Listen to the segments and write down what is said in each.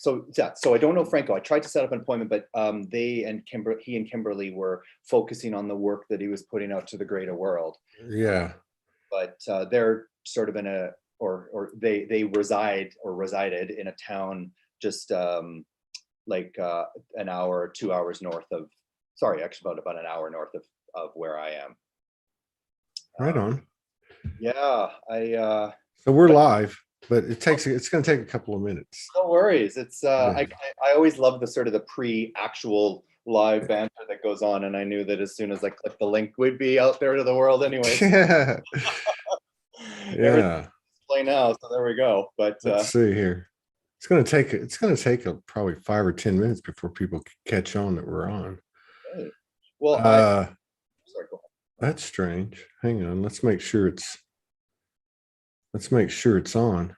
So I don't know Franco. I tried to set up an appointment, but he and Kimberly were focusing on the work that he was putting out to the greater world. Yeah. But they're sort of in they resided in a town just like an hour or 2 hours north of, actually about an hour north of where I am. Right on. Yeah, so we're live, but it's going to take a couple of minutes. No worries. It's I always love the sort of the pre-actual live banter that goes on, and I knew that as soon as I clicked the link, we'd be out there to the world anyway. Yeah. Yeah. Play now, so there we go. But let's see here. It's going to take probably 5 or 10 minutes before people catch on that we're on. Okay. Well, sorry, go ahead. That's strange. Hang on. Let's make sure it's on.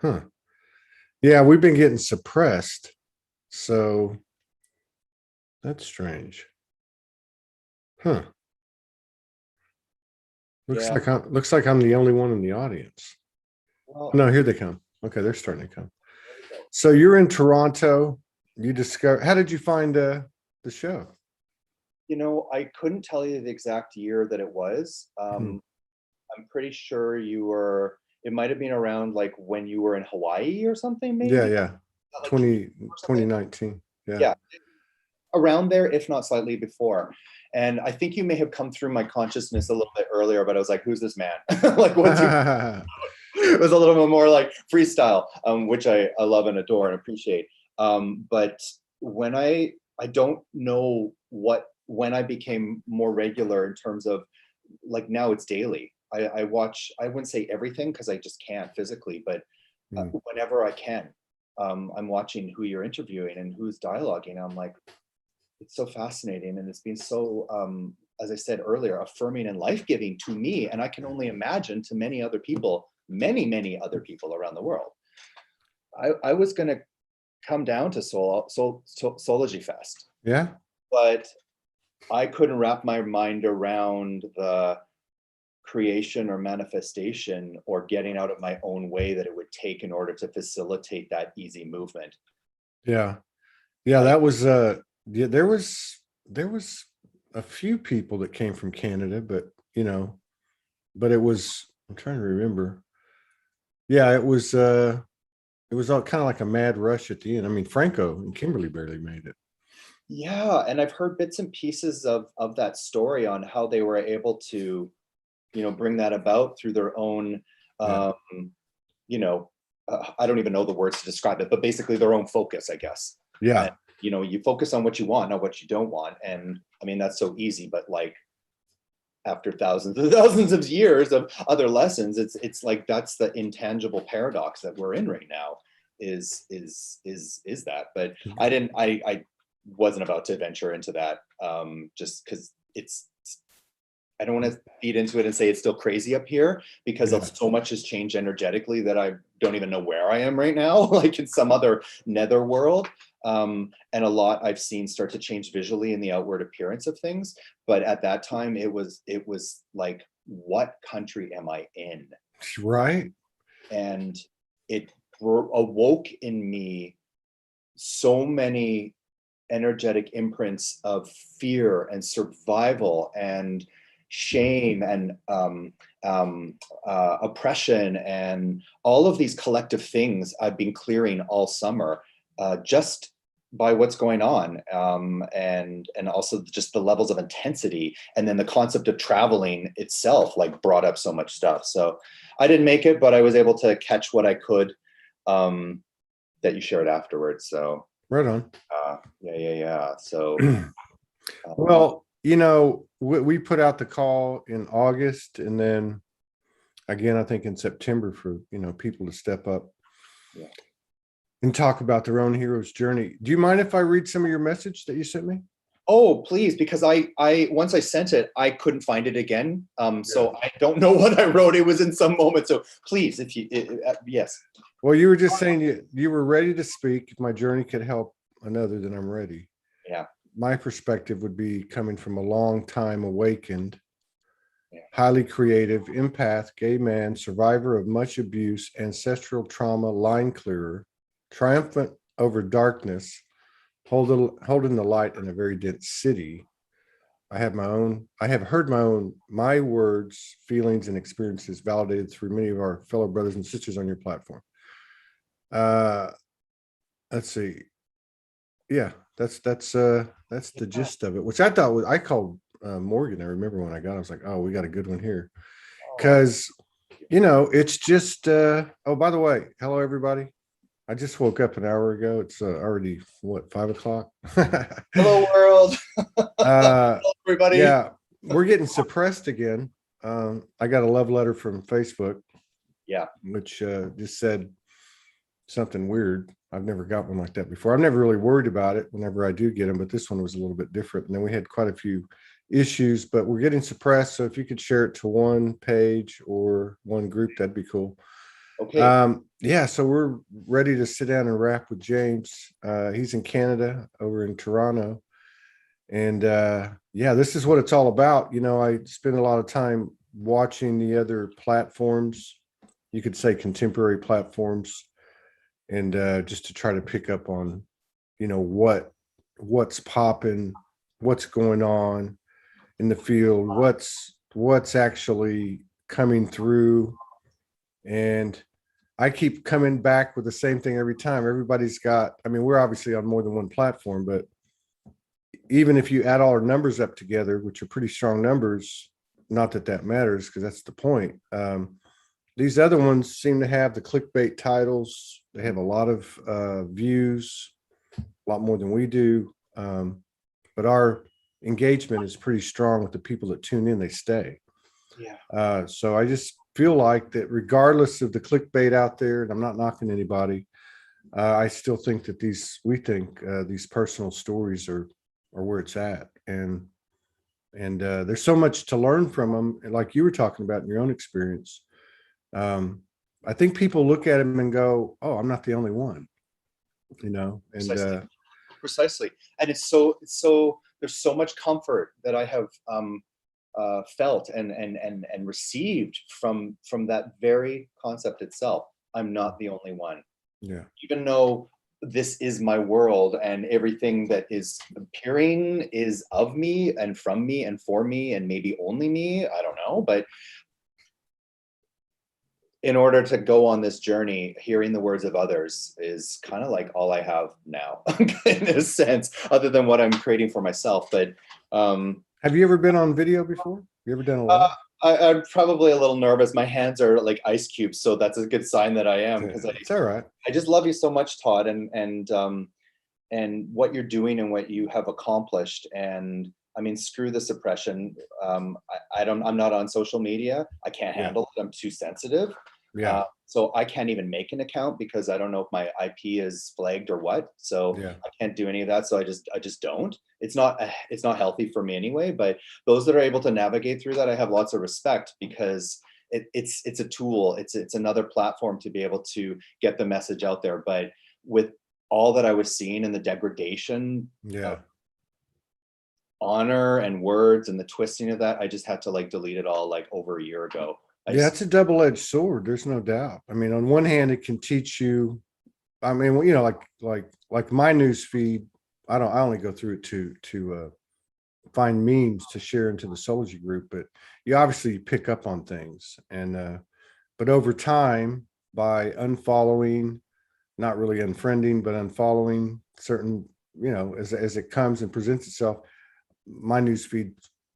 Huh. Yeah, we've been getting suppressed. So that's strange. Huh. Looks like I'm the only one in the audience. Well, no, here they come. Okay, they're starting to come. So you're in Toronto. How did you find the show? I couldn't tell you the exact year that it was. I'm pretty sure it might have been around like when you were in Hawaii or something, maybe. Yeah. 2019. Yeah. Around there, if not slightly before. And I think you may have come through my consciousness a little bit earlier, but I was like, who's this man? Like, what's it was a little bit more like freestyle, which I love and adore and appreciate. But when I don't know when I became more regular in terms of, like, now it's daily. I watch, I wouldn't say everything because I just can't physically, but whenever I can, I'm watching who you're interviewing and who's dialoguing. I'm like, it's so fascinating, and it's been so, as I said earlier, affirming and life-giving to me, and I can only imagine to many other people, many other people around the world. I was going to come down to Soulogy Fest. Yeah. But I couldn't wrap my mind around the creation or manifestation or getting out of my own way that it would take in order to facilitate that easy movement. Yeah. That was there was a few people that came from Canada, but it was, I'm trying to remember. Yeah, it was all kind of like a mad rush at the end. I mean, Franco and Kimberly barely made it. Yeah, and I've heard bits and pieces of that story on how they were able to, bring that about through their own, I don't even know the words to describe it, but basically their own focus, I guess. Yeah. And, you focus on what you want, not what you don't want. And I mean, that's so easy, but like after thousands and thousands of years of other lessons, it's like, that's the intangible paradox that we're in right now is that, but I wasn't about to venture into that, just because I don't want to feed into it and say it's still crazy up here, because so much has changed energetically that I don't even know where I am right now, like in some other nether world. And a lot I've seen start to change visually in the outward appearance of things. But at that time, it was like, what country am I in? Right. And it awoke in me so many energetic imprints of fear and survival and shame and oppression and all of these collective things I've been clearing all summer, just by what's going on, and also just the levels of intensity, and then the concept of traveling itself like brought up so much stuff. So I didn't make it, but I was able to catch what I could, that you shared afterwards. So right on. Yeah. So well, we put out the call in August, and then again, I think in September, for people to step up and talk about their own hero's journey. Do you mind if I read some of your message that you sent me? Oh, please, because I once I sent it, I couldn't find it again. So I don't know what I wrote. It was in some moment. So please, if you, yes. Well, you were just saying you were ready to speak. If my journey could help another, then I'm ready. Yeah. My perspective would be coming from a long time awakened, highly creative, empath, gay man, survivor of much abuse, ancestral trauma, line clearer, triumphant over darkness, holding the light in a very dense city. I have heard my words, feelings, and experiences validated through many of our fellow brothers and sisters on your platform. Let's see. Yeah, that's the gist of it, which I thought I called Morgan. I remember when I got it, I was like, oh, we got a good one here. Because, it's just, oh, by the way, hello, everybody. I just woke up an hour ago. It's already, what, 5 o'clock? Hello, world. Hello, everybody. Yeah, we're getting suppressed again. I got a love letter from Facebook. Yeah. Which just said something weird. I've never got one like that before. I'm never really worried about it whenever I do get them, but this one was a little bit different. And then we had quite a few issues, but we're getting suppressed. So if you could share it to one page or one group, that'd be cool. Okay. Yeah, so we're ready to sit down and rap with James. He's in Canada, over in Toronto. And yeah, this is what it's all about. I spend a lot of time watching the other platforms, you could say contemporary platforms, and just to try to pick up on, what's popping, what's going on in the field, what's actually coming through. And I keep coming back with the same thing every time. Everybody's got, we're obviously on more than one platform, but even if you add all our numbers up together, which are pretty strong numbers, not that that matters because that's the point. These other ones seem to have the clickbait titles. They have a lot of views, a lot more than we do. But our engagement is pretty strong with the people that tune in, they stay. Yeah. So I just feel like that regardless of the clickbait out there, and I'm not knocking anybody, I still think that these personal stories are where it's at. And there's so much to learn from them. And like you were talking about in your own experience, I think people look at them and go, oh, I'm not the only one, and Precisely. And it's so there's so much comfort that I have felt and received from that very concept itself. I'm not the only one. Yeah. Even though this is my world and everything that is appearing is of me and from me and for me and maybe only me, I don't know, but in order to go on this journey, hearing the words of others is kind of like all I have now in a sense, other than what I'm creating for myself. But have you ever been on video before? You ever done a live? I'm probably a little nervous. My hands are like ice cubes, so that's a good sign that I am, because it's all right. I just love you so much, Todd, and what you're doing and what you have accomplished. And screw the suppression. I'm not on social media. I can't handle it. I'm too sensitive. Yeah. So I can't even make an account because I don't know if my IP is flagged or what. So Yeah. I can't do any of that. So I just don't. It's not healthy for me anyway. But those that are able to navigate through that, I have lots of respect, because it's a tool. It's another platform to be able to get the message out there. But with all that I was seeing and the degradation, yeah, honor and words and the twisting of that, I just had to delete it all over a year ago. It's a double-edged sword. There's no doubt. On one hand, it can teach you. Like my news feed. I only go through it to find memes to share into the Soulogy group, but you obviously pick up on things. And but over time, by unfollowing, not really unfriending, but unfollowing certain, as it comes and presents itself, my news feed,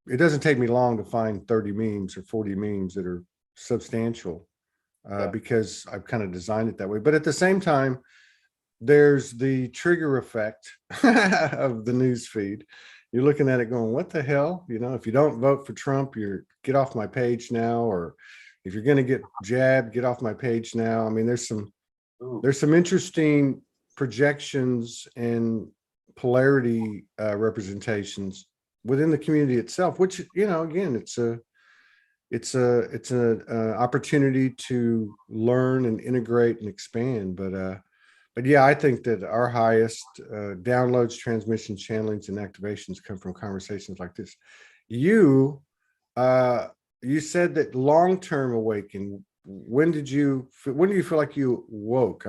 it doesn't take me long to find 30 memes or 40 memes that are substantial, because I've kind of designed it that way. But at the same time, there's the trigger effect of the news feed. You're looking at it going, what the hell? If you don't vote for Trump, get off my page now. Or if you're going to get jabbed, get off my page now. There's some interesting projections and polarity representations within the community itself, which, again, it's an opportunity to learn and integrate and expand. But yeah, I think that our highest downloads, transmissions, channelings, and activations come from conversations like this. You said that long-term awakening. When do you feel like you woke?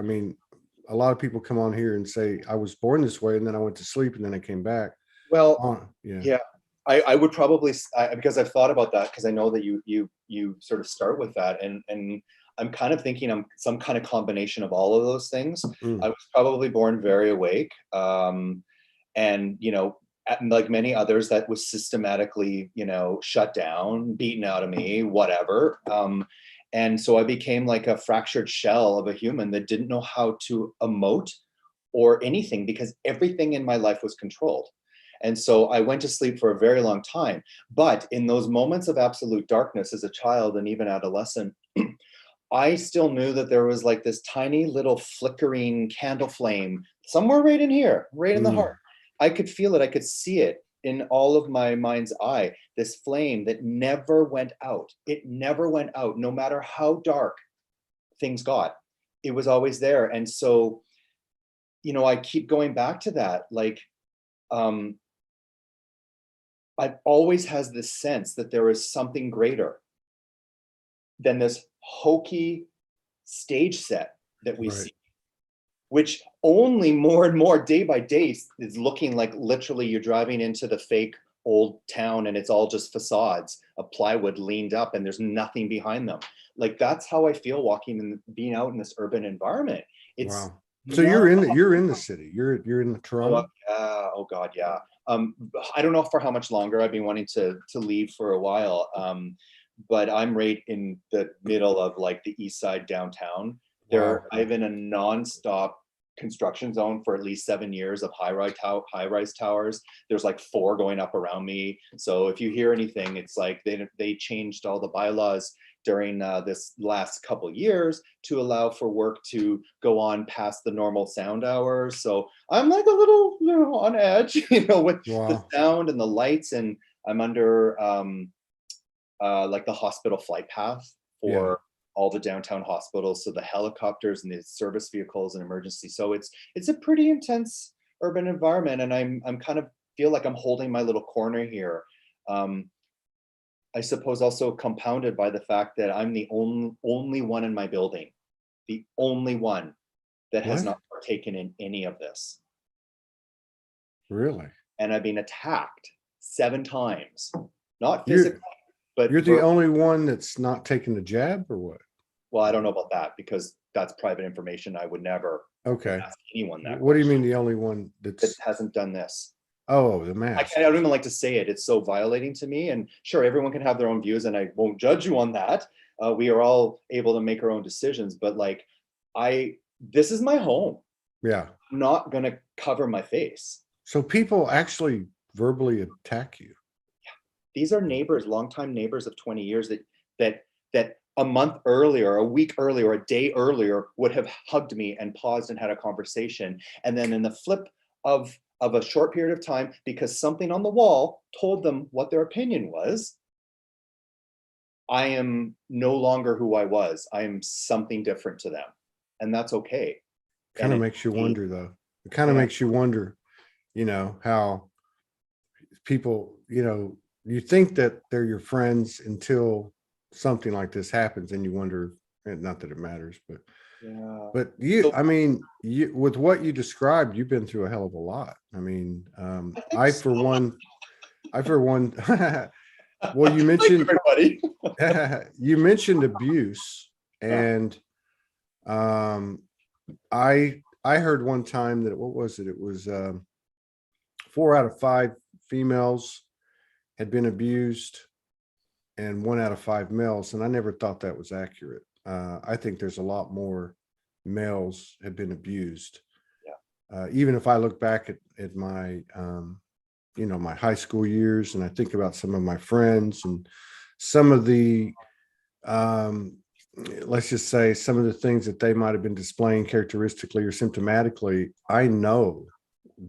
a lot of people come on here and say, I was born this way and then I went to sleep and then I came back. Well, Yeah. yeah, I would probably, because I've thought about that, because I know that you sort of start with that, and I'm kind of thinking I'm some kind of combination of all of those things. Mm. I was probably born very awake, and like many others, that was systematically, shut down, beaten out of me, whatever. And so I became like a fractured shell of a human that didn't know how to emote or anything, because everything in my life was controlled. And so I went to sleep for a very long time. But in those moments of absolute darkness as a child and even adolescent, I still knew that there was like this tiny little flickering candle flame somewhere right in here, right in the Mm. heart. I could feel it. I could see it in all of my mind's eye, this flame that never went out. It never went out, no matter how dark things got. It was always there. And so, I keep going back to that. Like, I've always has this sense that there is something greater than this hokey stage set that we Right. see, which only more and more day by day is looking like literally you're driving into the fake old town and it's all just facades of plywood leaned up and there's nothing behind them. Like, that's how I feel walking and being out in this urban environment. It's Wow. So not. you're in the city. You're in Oh, Toronto. yeah. Oh God, yeah. I don't know for how much longer. I've been wanting to leave for a while. But I'm right in the middle of like the east side downtown. Wow. I've been in a nonstop construction zone for at least 7 years of high-rise towers. There's like 4 going up around me. So if you hear anything, it's like they changed all the bylaws during this last couple years to allow for work to go on past the normal sound hours. So I'm like a little, on edge, with the Wow. sound and the lights, and I'm under like the hospital flight path Yeah. for all the downtown hospitals, so the helicopters and the service vehicles and emergency. So it's a pretty intense urban environment, and I'm kind of feel like I'm holding my little corner here. I suppose also compounded by the fact that I'm the only one in my building, the only one that has What? not partaken in any of this. Really? And I've been attacked 7 times, not You're physically, but you're the only one that's not taking the jab, or what? well, I don't know about that, because that's private information. I would never Okay. ask anyone that What do you question mean the only one that that's hasn't done this. oh, the mask? I don't even like to say it. It's so violating to me. And sure, everyone can have their own views, and I won't judge you on that. We are all able to make our own decisions. But like, this is my home. Yeah. I'm not gonna cover my face. So people actually verbally attack you. These are neighbors, longtime neighbors of 20 years that a month earlier, a week earlier, a day earlier would have hugged me and paused and had a conversation. And then in the flip of a short period of time, because something on the wall told them what their opinion was, I am no longer who I was. I am something different to them. And that's okay. Kind And of it, makes you wonder, though. It kind of yeah, makes you wonder, how people, you think that they're your friends until something like this happens, and you wonder, and not that it matters, yeah. but So I mean, with what you described, you've been through a hell of a lot. I mean, I think so. I for one, well, you Like mentioned everybody. you mentioned abuse, Yeah. and I heard one time that, what was it? It was 4 out of 5 females had been abused, and 1 out of 5 males, and I never thought that was accurate. I think there's a lot more males have been abused. Yeah. Even if I look back at my my high school years, and I think about some of my friends and some of the let's just say some of the things that they might have been displaying characteristically or symptomatically, I know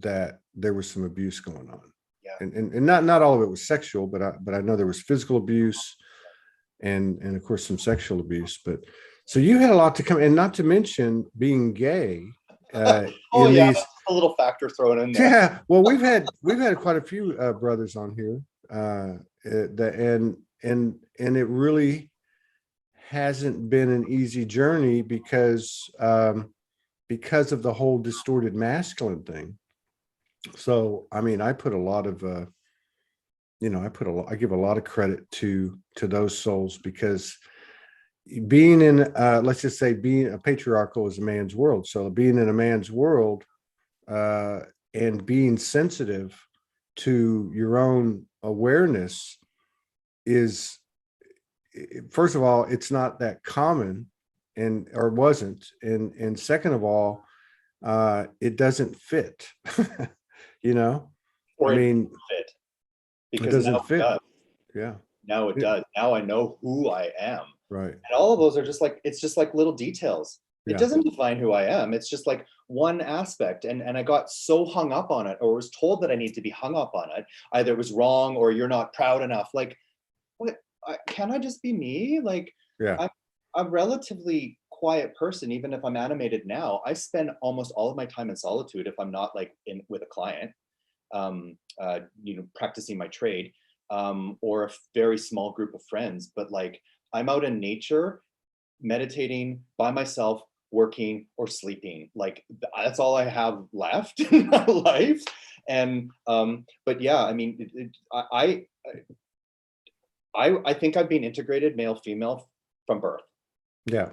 that there was some abuse going on. Yeah. And not all of it was sexual, but I know there was physical abuse and of course some sexual abuse. But so you had a lot to come, and not to mention being gay Oh in yeah, these. that's a little factor thrown in there. Yeah, well, we've had quite a few brothers on here, and it really hasn't been an easy journey, because because of the whole distorted masculine thing. So, I mean, I put a lot of, I give a lot of credit to those souls, because being in, let's just say being a patriarchal is a man's world. So being in a man's world, and being sensitive to your own awareness is, first of all, it's not that common, or wasn't. And second of all, it doesn't fit, Or I it mean, fit, it because now doesn't it fit. does. Yeah. Now it Yeah. does. Now I know who I am. Right. And all of those are just like, it's just like little details. It Yeah. doesn't define who I am. It's just like one aspect. And I got so hung up on it, or was told that I need to be hung up on it. Either it was wrong or you're not proud enough. Like, what, can I just be me? Like, Yeah. I'm a relatively quiet person, even if I'm animated now. I spend almost all of my time in solitude if I'm not like in with a client, practicing my trade, or a very small group of friends. But like, I'm out in nature, meditating by myself, working or sleeping. Like, that's all I have left in my life. And but yeah, I mean, I think I've been integrated male female from birth. Yeah.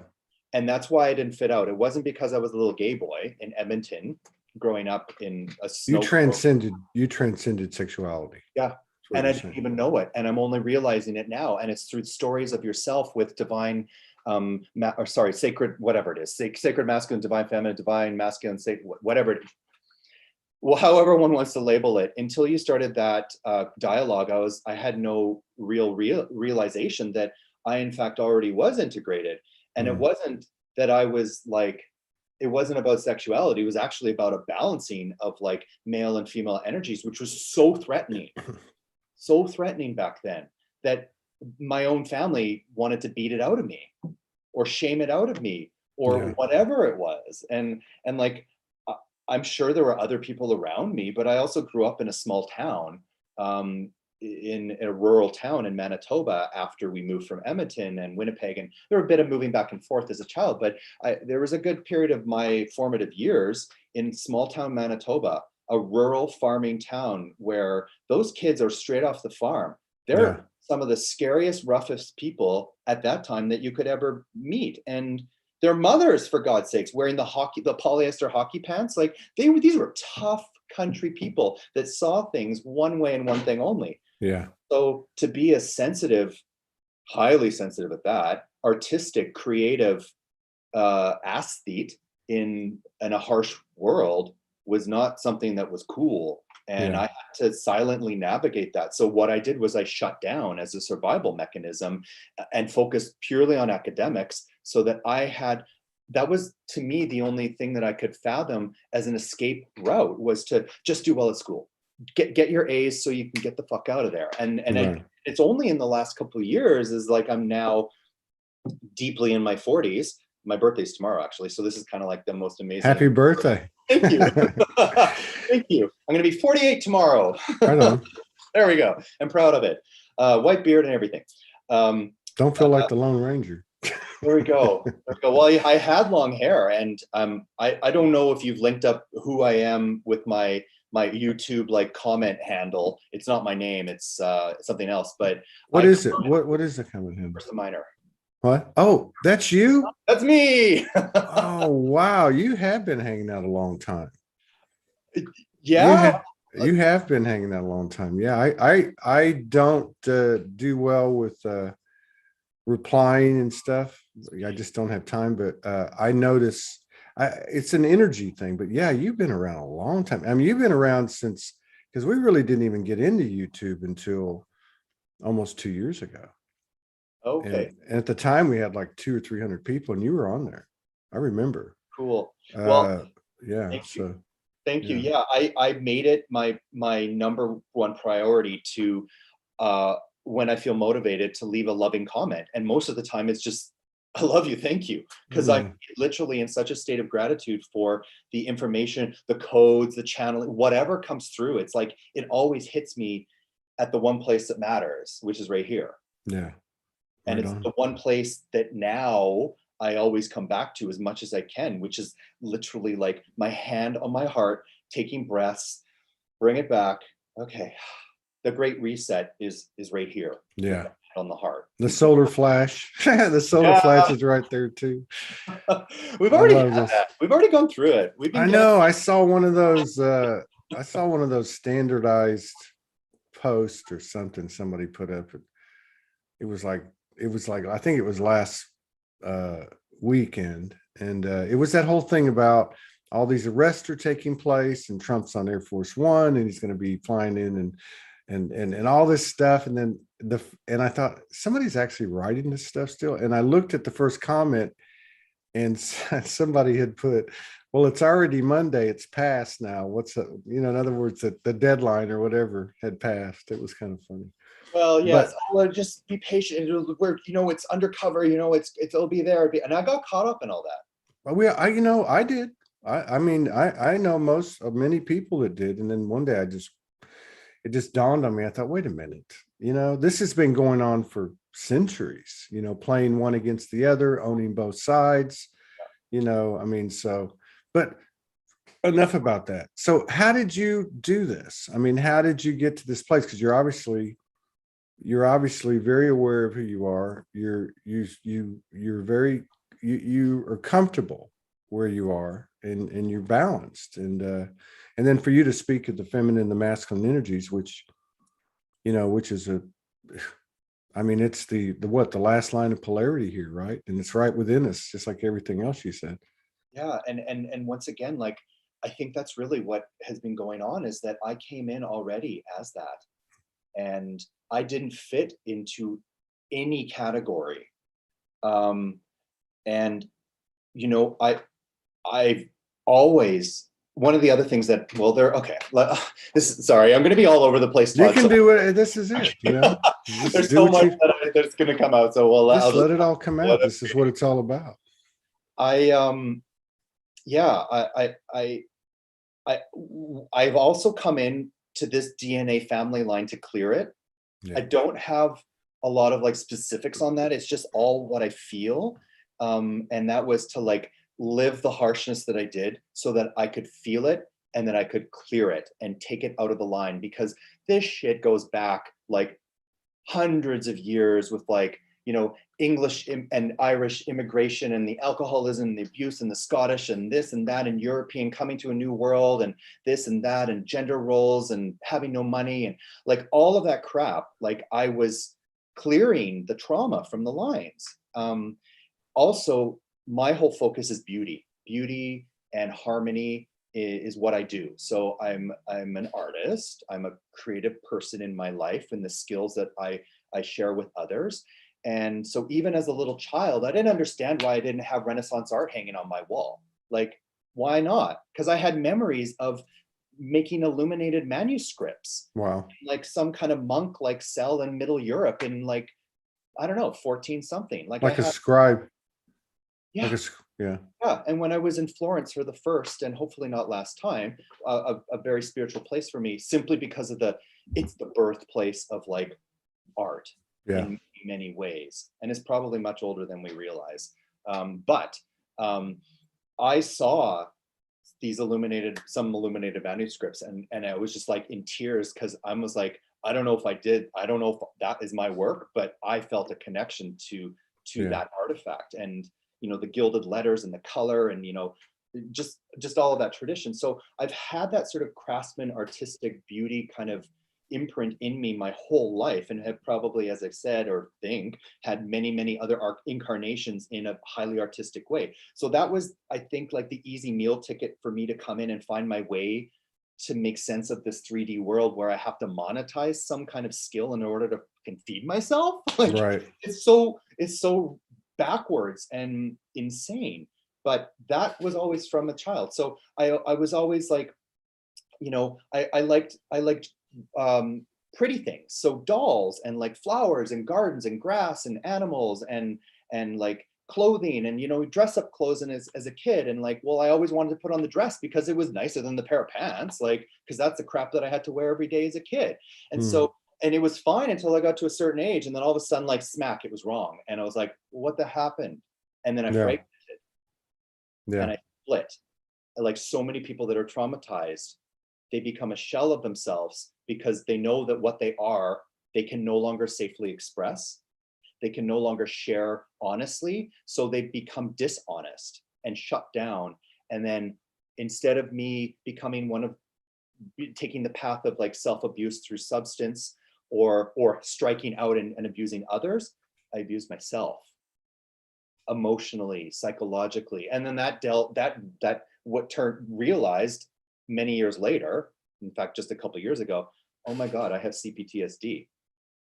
And that's why I didn't fit out. It wasn't because I was a little gay boy in Edmonton growing up in a You snow. transcended sexuality. Yeah. And I didn't even know it. And I'm only realizing it now. And it's through stories of yourself with divine, sacred, whatever it is, sacred masculine, divine feminine, divine masculine, whatever it is. Well, however one wants to label it, until you started that dialogue, I had no realization that I, in fact, already was integrated. And it wasn't that I was like, it wasn't about sexuality. It was actually about a balancing of like male and female energies, which was so threatening back then, that my own family wanted to beat it out of me or shame it out of me or whatever it was. And like, I'm sure there were other people around me, but I also grew up in a small town, in a rural town in Manitoba after we moved from Edmonton and Winnipeg. And there were a bit of moving back and forth as a child, but there was a good period of my formative years in small town Manitoba, a rural farming town where those kids are straight off the farm. They're some of the scariest, roughest people at that time that you could ever meet. And their mothers, for God's sakes, wearing the polyester hockey pants. Like, these were tough country people that saw things one way and one thing only. Yeah. So to be a sensitive, highly sensitive at that, artistic, creative aesthete in a harsh world was not something that was cool. And I had to silently navigate that. So what I did was I shut down as a survival mechanism and focused purely on academics, so that that was, to me, the only thing that I could fathom as an escape route, was to just do well at school, get your A's so you can get the fuck out of there. And it's only in the last couple of years is like, I'm now deeply in my 40s. My birthday's tomorrow, actually. So this is kind of like the most amazing. Happy birthday. Thank you. Thank you. I'm going to be 48 tomorrow. Right on. There we go. I'm proud of it. White beard and everything. Don't feel like the Lone Ranger. There we go. Well, I had long hair, and I don't know if you've linked up who I am with my YouTube like comment handle. It's not my name. It's something else. But what is it? What is the comment handle? First Minor. What? Oh, that's you? That's me. Oh, wow. You have been hanging out a long time. Yeah. You have been hanging out a long time. Yeah. I don't do well with replying and stuff. I just don't have time, but I notice it's an energy thing. But yeah, you've been around a long time. I mean, you've been around since, because we really didn't even get into YouTube until almost 2 years ago. Okay. And at the time we had like 200 or 300 people, and you were on there. I remember. Cool. Well, yeah. Thank you. Yeah, I made it my number one priority to, when I feel motivated, to leave a loving comment. And most of the time it's just, I love you, thank you. Because I'm literally in such a state of gratitude for the information, the codes, the channeling, whatever comes through. It's like, it always hits me at the one place that matters, which is right here. Yeah. And it's the one place that now I always come back to as much as I can, which is literally like my hand on my heart, taking breaths, bring it back. Okay. The great reset is right here. Yeah. On the heart. The solar flash. The solar flash is right there too. We've I already love had this. that. We've already gone through it. We've been I know. I saw one of those. I saw one of those standardized posts or something somebody put up. It was like I think it was last weekend, and it was that whole thing about all these arrests are taking place, and Trump's on Air Force One, and he's going to be flying in, and all this stuff, and then and I thought somebody's actually writing this stuff still, and I looked at the first comment, and somebody had put, well, it's already Monday, it's past now, what's in other words, that the deadline or whatever had passed. It was kind of funny. Well, yes. But Well, just be patient. It's undercover. It'll be there. And I got caught up in all that. I did. I mean, I know many people that did. And then one day it just dawned on me. I thought, wait a minute, this has been going on for centuries, playing one against the other, owning both sides, I mean, but enough about that. So how did you do this? I mean, how did you get to this place? Because you're obviously very aware of who you are. You are comfortable where you are, and you're balanced. And then for you to speak of the feminine and the masculine energies, which is I mean, it's the last line of polarity here, right? And it's right within us, just like everything else you said. Yeah. And once again, like, I think that's really what has been going on, is that I came in already as that. And I didn't fit into any category. And I've always, one of the other things that, well, sorry, I'm going to be all over the place, Todd. You can do it. This is it. There's so much that's going to come out. So I'll let it all come out. This is what it's all about. I've also come in to this DNA family line to clear it. Yeah. I don't have a lot of specifics on that. It's just all what I feel. And that was to live the harshness that I did so that I could feel it, and then I could clear it and take it out of the line, because this shit goes back hundreds of years with English and Irish immigration, and the alcoholism, the abuse, and the Scottish, and this and that, and European coming to a new world, and this and that, and gender roles, and having no money, and all of that crap. I was clearing the trauma from the lines. Also, my whole focus is beauty and harmony is what I do. So I'm an artist. I'm a creative person in my life, and the skills that I share with others. And so even as a little child, I didn't understand why I didn't have Renaissance art hanging on my wall. Why not? Because I had memories of making illuminated manuscripts. Wow. Some kind of monk cell in Middle Europe in I don't know, 14 something. Like a scribe. Yeah. Yeah. And when I was in Florence for the first, and hopefully not last time, a very spiritual place for me, simply because of it's the birthplace of art. Yeah. In many ways, and it's probably much older than we realize. But I saw some illuminated manuscripts, and I was just in tears, because I was I don't know if that is my work, but I felt a connection to that artifact, and the gilded letters and the color, and just all of that tradition. So I've had that sort of craftsman, artistic beauty kind of imprint in me my whole life, and have probably, as I've said or think, had many other incarnations in a highly artistic way. So that was, I think, the easy meal ticket for me to come in and find my way to make sense of this 3D world, where I have to monetize some kind of skill in order to feed myself. Right. It's so backwards and insane. But that was always from a child. So I was always I liked pretty things, so dolls, and flowers, and gardens, and grass, and animals, and clothing, and dress up clothes. And as a kid, and I always wanted to put on the dress because it was nicer than the pair of pants, because that's the crap that I had to wear every day as a kid. And so, and it was fine until I got to a certain age, and then all of a sudden, smack, it was wrong. And I was what the happened? and then I Yeah. fragmented Yeah. and I split. Like so many people that are traumatized, they become a shell of themselves because they know that what they are, they can no longer safely express. They can no longer share honestly. So they become dishonest and shut down. And then instead of me becoming one of taking the path of like self-abuse through substance or striking out and abusing others, I abused myself emotionally, psychologically. And then that what turned realized many years later, in fact, just a couple of years ago, oh my God, I have CPTSD.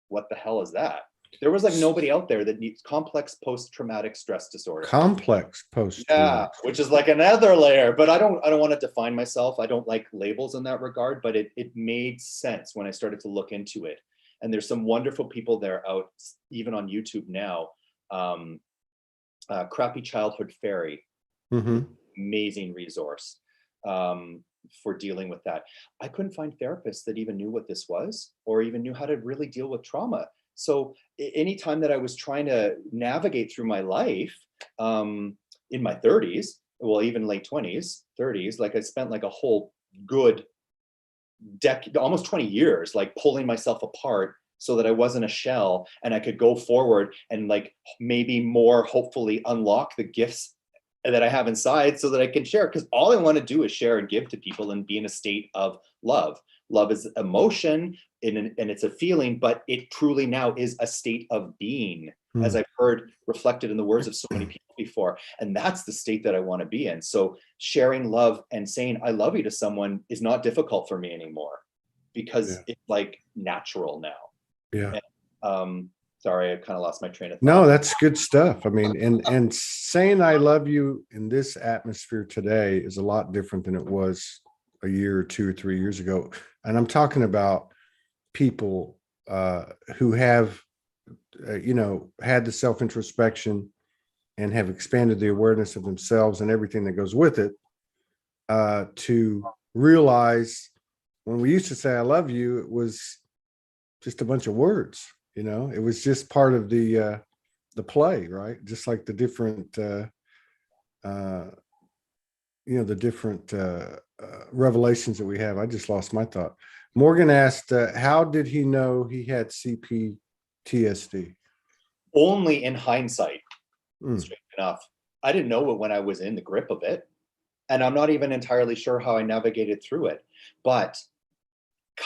What the hell is that? There was like nobody out there that needs complex post-traumatic stress disorder. Complex Yeah, post-traumatic. which is like another layer, but I don't want to define myself. I don't like labels in that regard, but it made sense when I started to look into it. And there's some wonderful people there out, even on YouTube now. Crappy Childhood Fairy, amazing resource for dealing with that. I couldn't find therapists that even knew what this was or even knew how to really deal with trauma. So anytime that I was trying to navigate through my life in my 30s, well, even late 20s, 30s, like I spent like a whole good decade, almost 20 years, like pulling myself apart so that I wasn't a shell and I could go forward and like maybe more hopefully unlock the gifts that I have inside so that I can share. Because all I want to do is share and give to people and be in a state of love. Love is emotion and it's a feeling, but it truly now is a state of being, as I've heard reflected in the words of so many people before. And that's the state that I want to be in. So sharing love and saying I love you to someone is not difficult for me anymore because it's like natural now. Yeah. And, sorry, I kind of lost my train of thought. No, that's good stuff. I mean, and saying I love you in this atmosphere today is a lot different than it was a year or 2 or 3 years ago. And I'm talking about people who have, had the self-introspection and have expanded the awareness of themselves and everything that goes with it, to realize when we used to say I love you, it was just a bunch of words. It was just part of the play, right? Just like the different the different revelations that we have. I just lost my thought. Morgan asked, how did he know he had CPTSD? Only in hindsight, straight enough. I didn't know it when I was in the grip of it. And I'm not even entirely sure how I navigated through it. But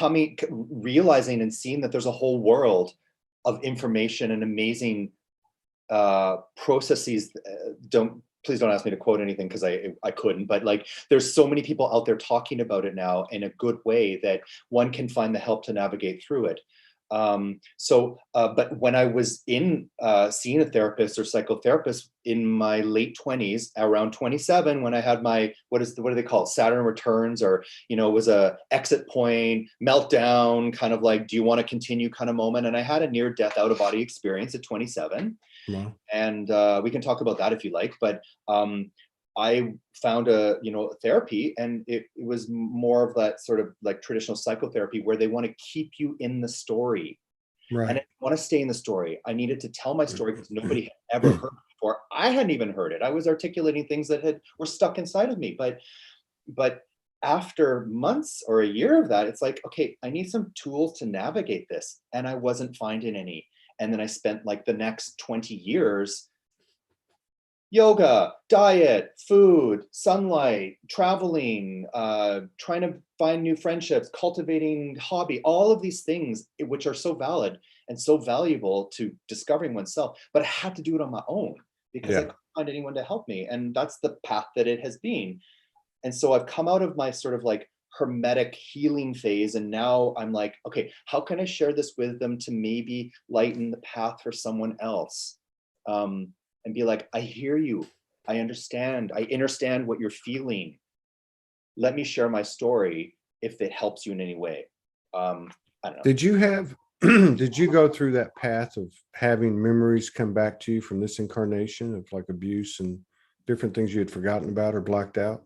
realizing and seeing that there's a whole world of information and amazing processes. Please don't ask me to quote anything because I couldn't, but like there's so many people out there talking about it now in a good way that one can find the help to navigate through it. But when I was in seeing a therapist or psychotherapist in my late 20s, around 27, when I had my, what do they call it? Saturn returns, or, it was a exit point, meltdown, kind of like, do you want to continue kind of moment? And I had a near death out of body experience at 27. Wow. And we can talk about that if you like, but I found a therapy, and it was more of that sort of like traditional psychotherapy where they want to keep you in the story. Right. And I want to stay in the story. I needed to tell my story because nobody had ever heard it before. I hadn't even heard it. I was articulating things that were stuck inside of me. But after months or a year of that, it's like, okay, I need some tools to navigate this. And I wasn't finding any. And then I spent like the next 20 years yoga, diet, food, sunlight, traveling, trying to find new friendships, cultivating hobby, all of these things which are so valid and so valuable to discovering oneself. But I had to do it on my own because I couldn't find anyone to help me. And that's the path that it has been. And so I've come out of my sort of like hermetic healing phase. And now I'm like, okay, how can I share this wisdom to maybe lighten the path for someone else? And be like, I hear you. I understand what you're feeling. Let me share my story if it helps you in any way. I don't know. Did you go through that path of having memories come back to you from this incarnation of like abuse and different things you had forgotten about or blacked out?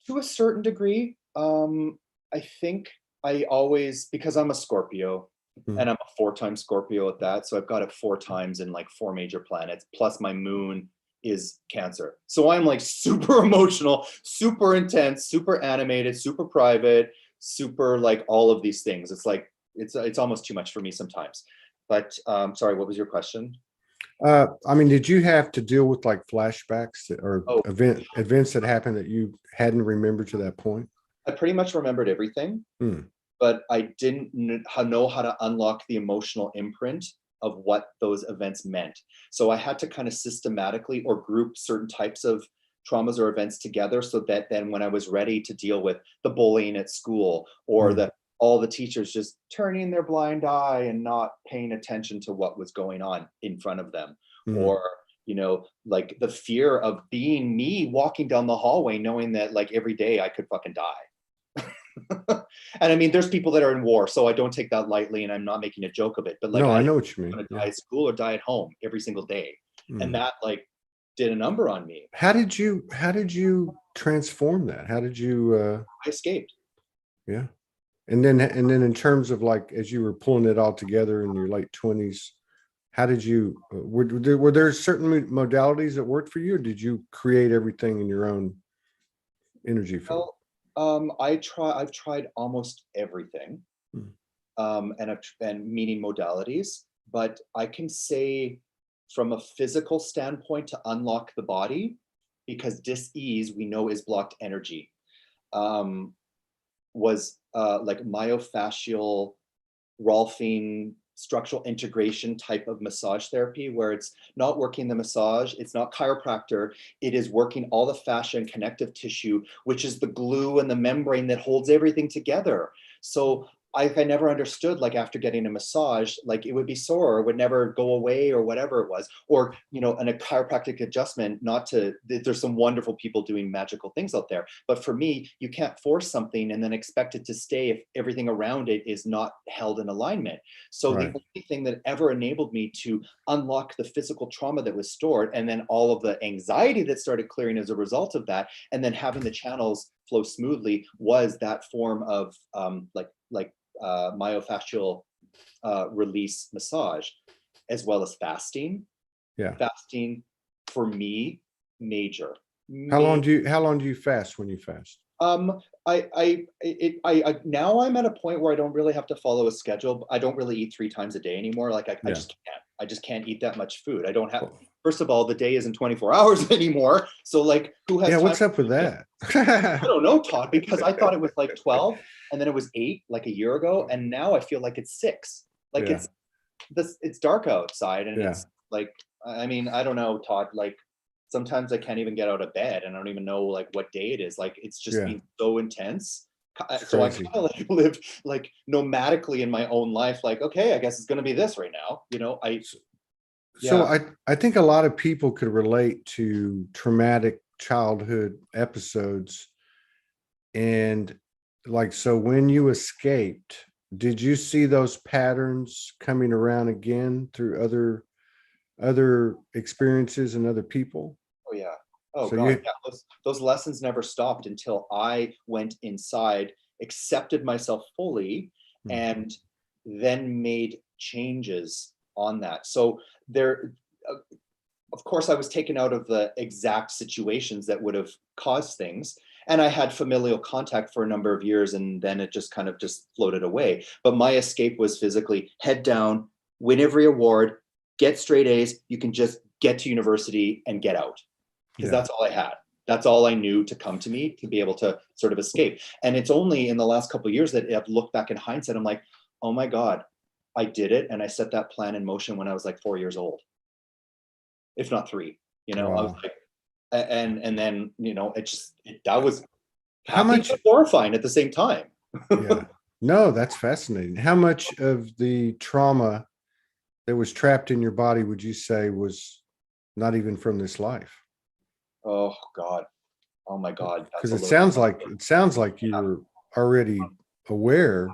To a certain degree. I think I always, because I'm a Scorpio, And I'm a 4-time Scorpio at that. So I've got it 4 times in like 4 major planets, plus my moon is Cancer. So I'm like super emotional, super intense, super animated, super private, super like all of these things. It's like, it's almost too much for me sometimes. But sorry, what was your question? I mean, did you have to deal with like flashbacks or Oh, events that happened that you hadn't remembered to that point? I pretty much remembered everything, but I didn't know how to unlock the emotional imprint of what those events meant. So I had to kind of systematically or group certain types of traumas or events together so that then when I was ready to deal with the bullying at school or all the teachers just turning their blind eye and not paying attention to what was going on in front of them, or you know, like the fear of being me walking down the hallway knowing that like every day I could fucking die. And I mean, there's people that are in war, so I don't take that lightly, and I'm not making a joke of it. But like, No, I I know what you mean. want to die at school or die at home every single day, and that like did a number on me. How did you transform that? How did you? I escaped. Yeah, and then in terms of like as you were pulling it all together in your late 20s, how did you? Were there certain modalities that worked for you, or did you create everything in your own energy field? Well, I've tried almost everything, and meaning modalities, but I can say from a physical standpoint to unlock the body, because dis-ease we know is blocked energy, was like myofascial Rolfing structural integration type of massage therapy, where it's not working the massage, it's not chiropractor, it is working all the fascia and connective tissue, which is the glue and the membrane that holds everything together. So I never understood, like after getting a massage, like it would be sore, or it would never go away, or whatever it was, or you know, and a chiropractic adjustment. Not to, there's some wonderful people doing magical things out there, but for me, you can't force something and then expect it to stay if everything around it is not held in alignment. So the only thing that ever enabled me to unlock the physical trauma that was stored, and then all of the anxiety that started clearing as a result of that, and then having the channels flow smoothly, was that form of myofascial release massage, as well as fasting. Fasting for me, major. How long do you fast when you fast? I now I'm at a point where I don't really have to follow a schedule. I don't really eat 3 times a day anymore. Like I just can't eat that much food. I don't have, first of all, the day isn't 24 hours anymore. So like, who has time? What's up with that? I don't know, Todd, because I thought it was like 12 and then it was 8 like a year ago. And now I feel like it's 6. Like it's dark outside, and it's like, I mean, I don't know, Todd, like sometimes I can't even get out of bed, and I don't even know like what day it is. Like it's just been so intense. So I kind of like live like nomadically in my own life. Like, okay, I guess it's going to be this right now. You know, So I think a lot of people could relate to traumatic childhood episodes. And like, so when you escaped, did you see those patterns coming around again through other experiences and other people? Oh yeah. Oh so God, yeah. Those lessons never stopped until I went inside, accepted myself fully, and then made changes on that. So there, of course, I was taken out of the exact situations that would have caused things. And I had familial contact for a number of years, and then it just kind of just floated away. But my escape was physically head down, win every award, get straight A's. You can just get to university and get out. Because that's all I had. That's all I knew to come to me to be able to sort of escape. And it's only in the last couple of years that I've looked back in hindsight, I'm like, oh my God, I did it. And I set that plan in motion when I was like 4 years old, if not 3, you know. I was like, and then, you know, that was how much horrifying at the same time. No, that's fascinating. How much of the trauma that was trapped in your body would you say was not even from this life? Oh God. Oh my God. Because it sounds like you were already aware.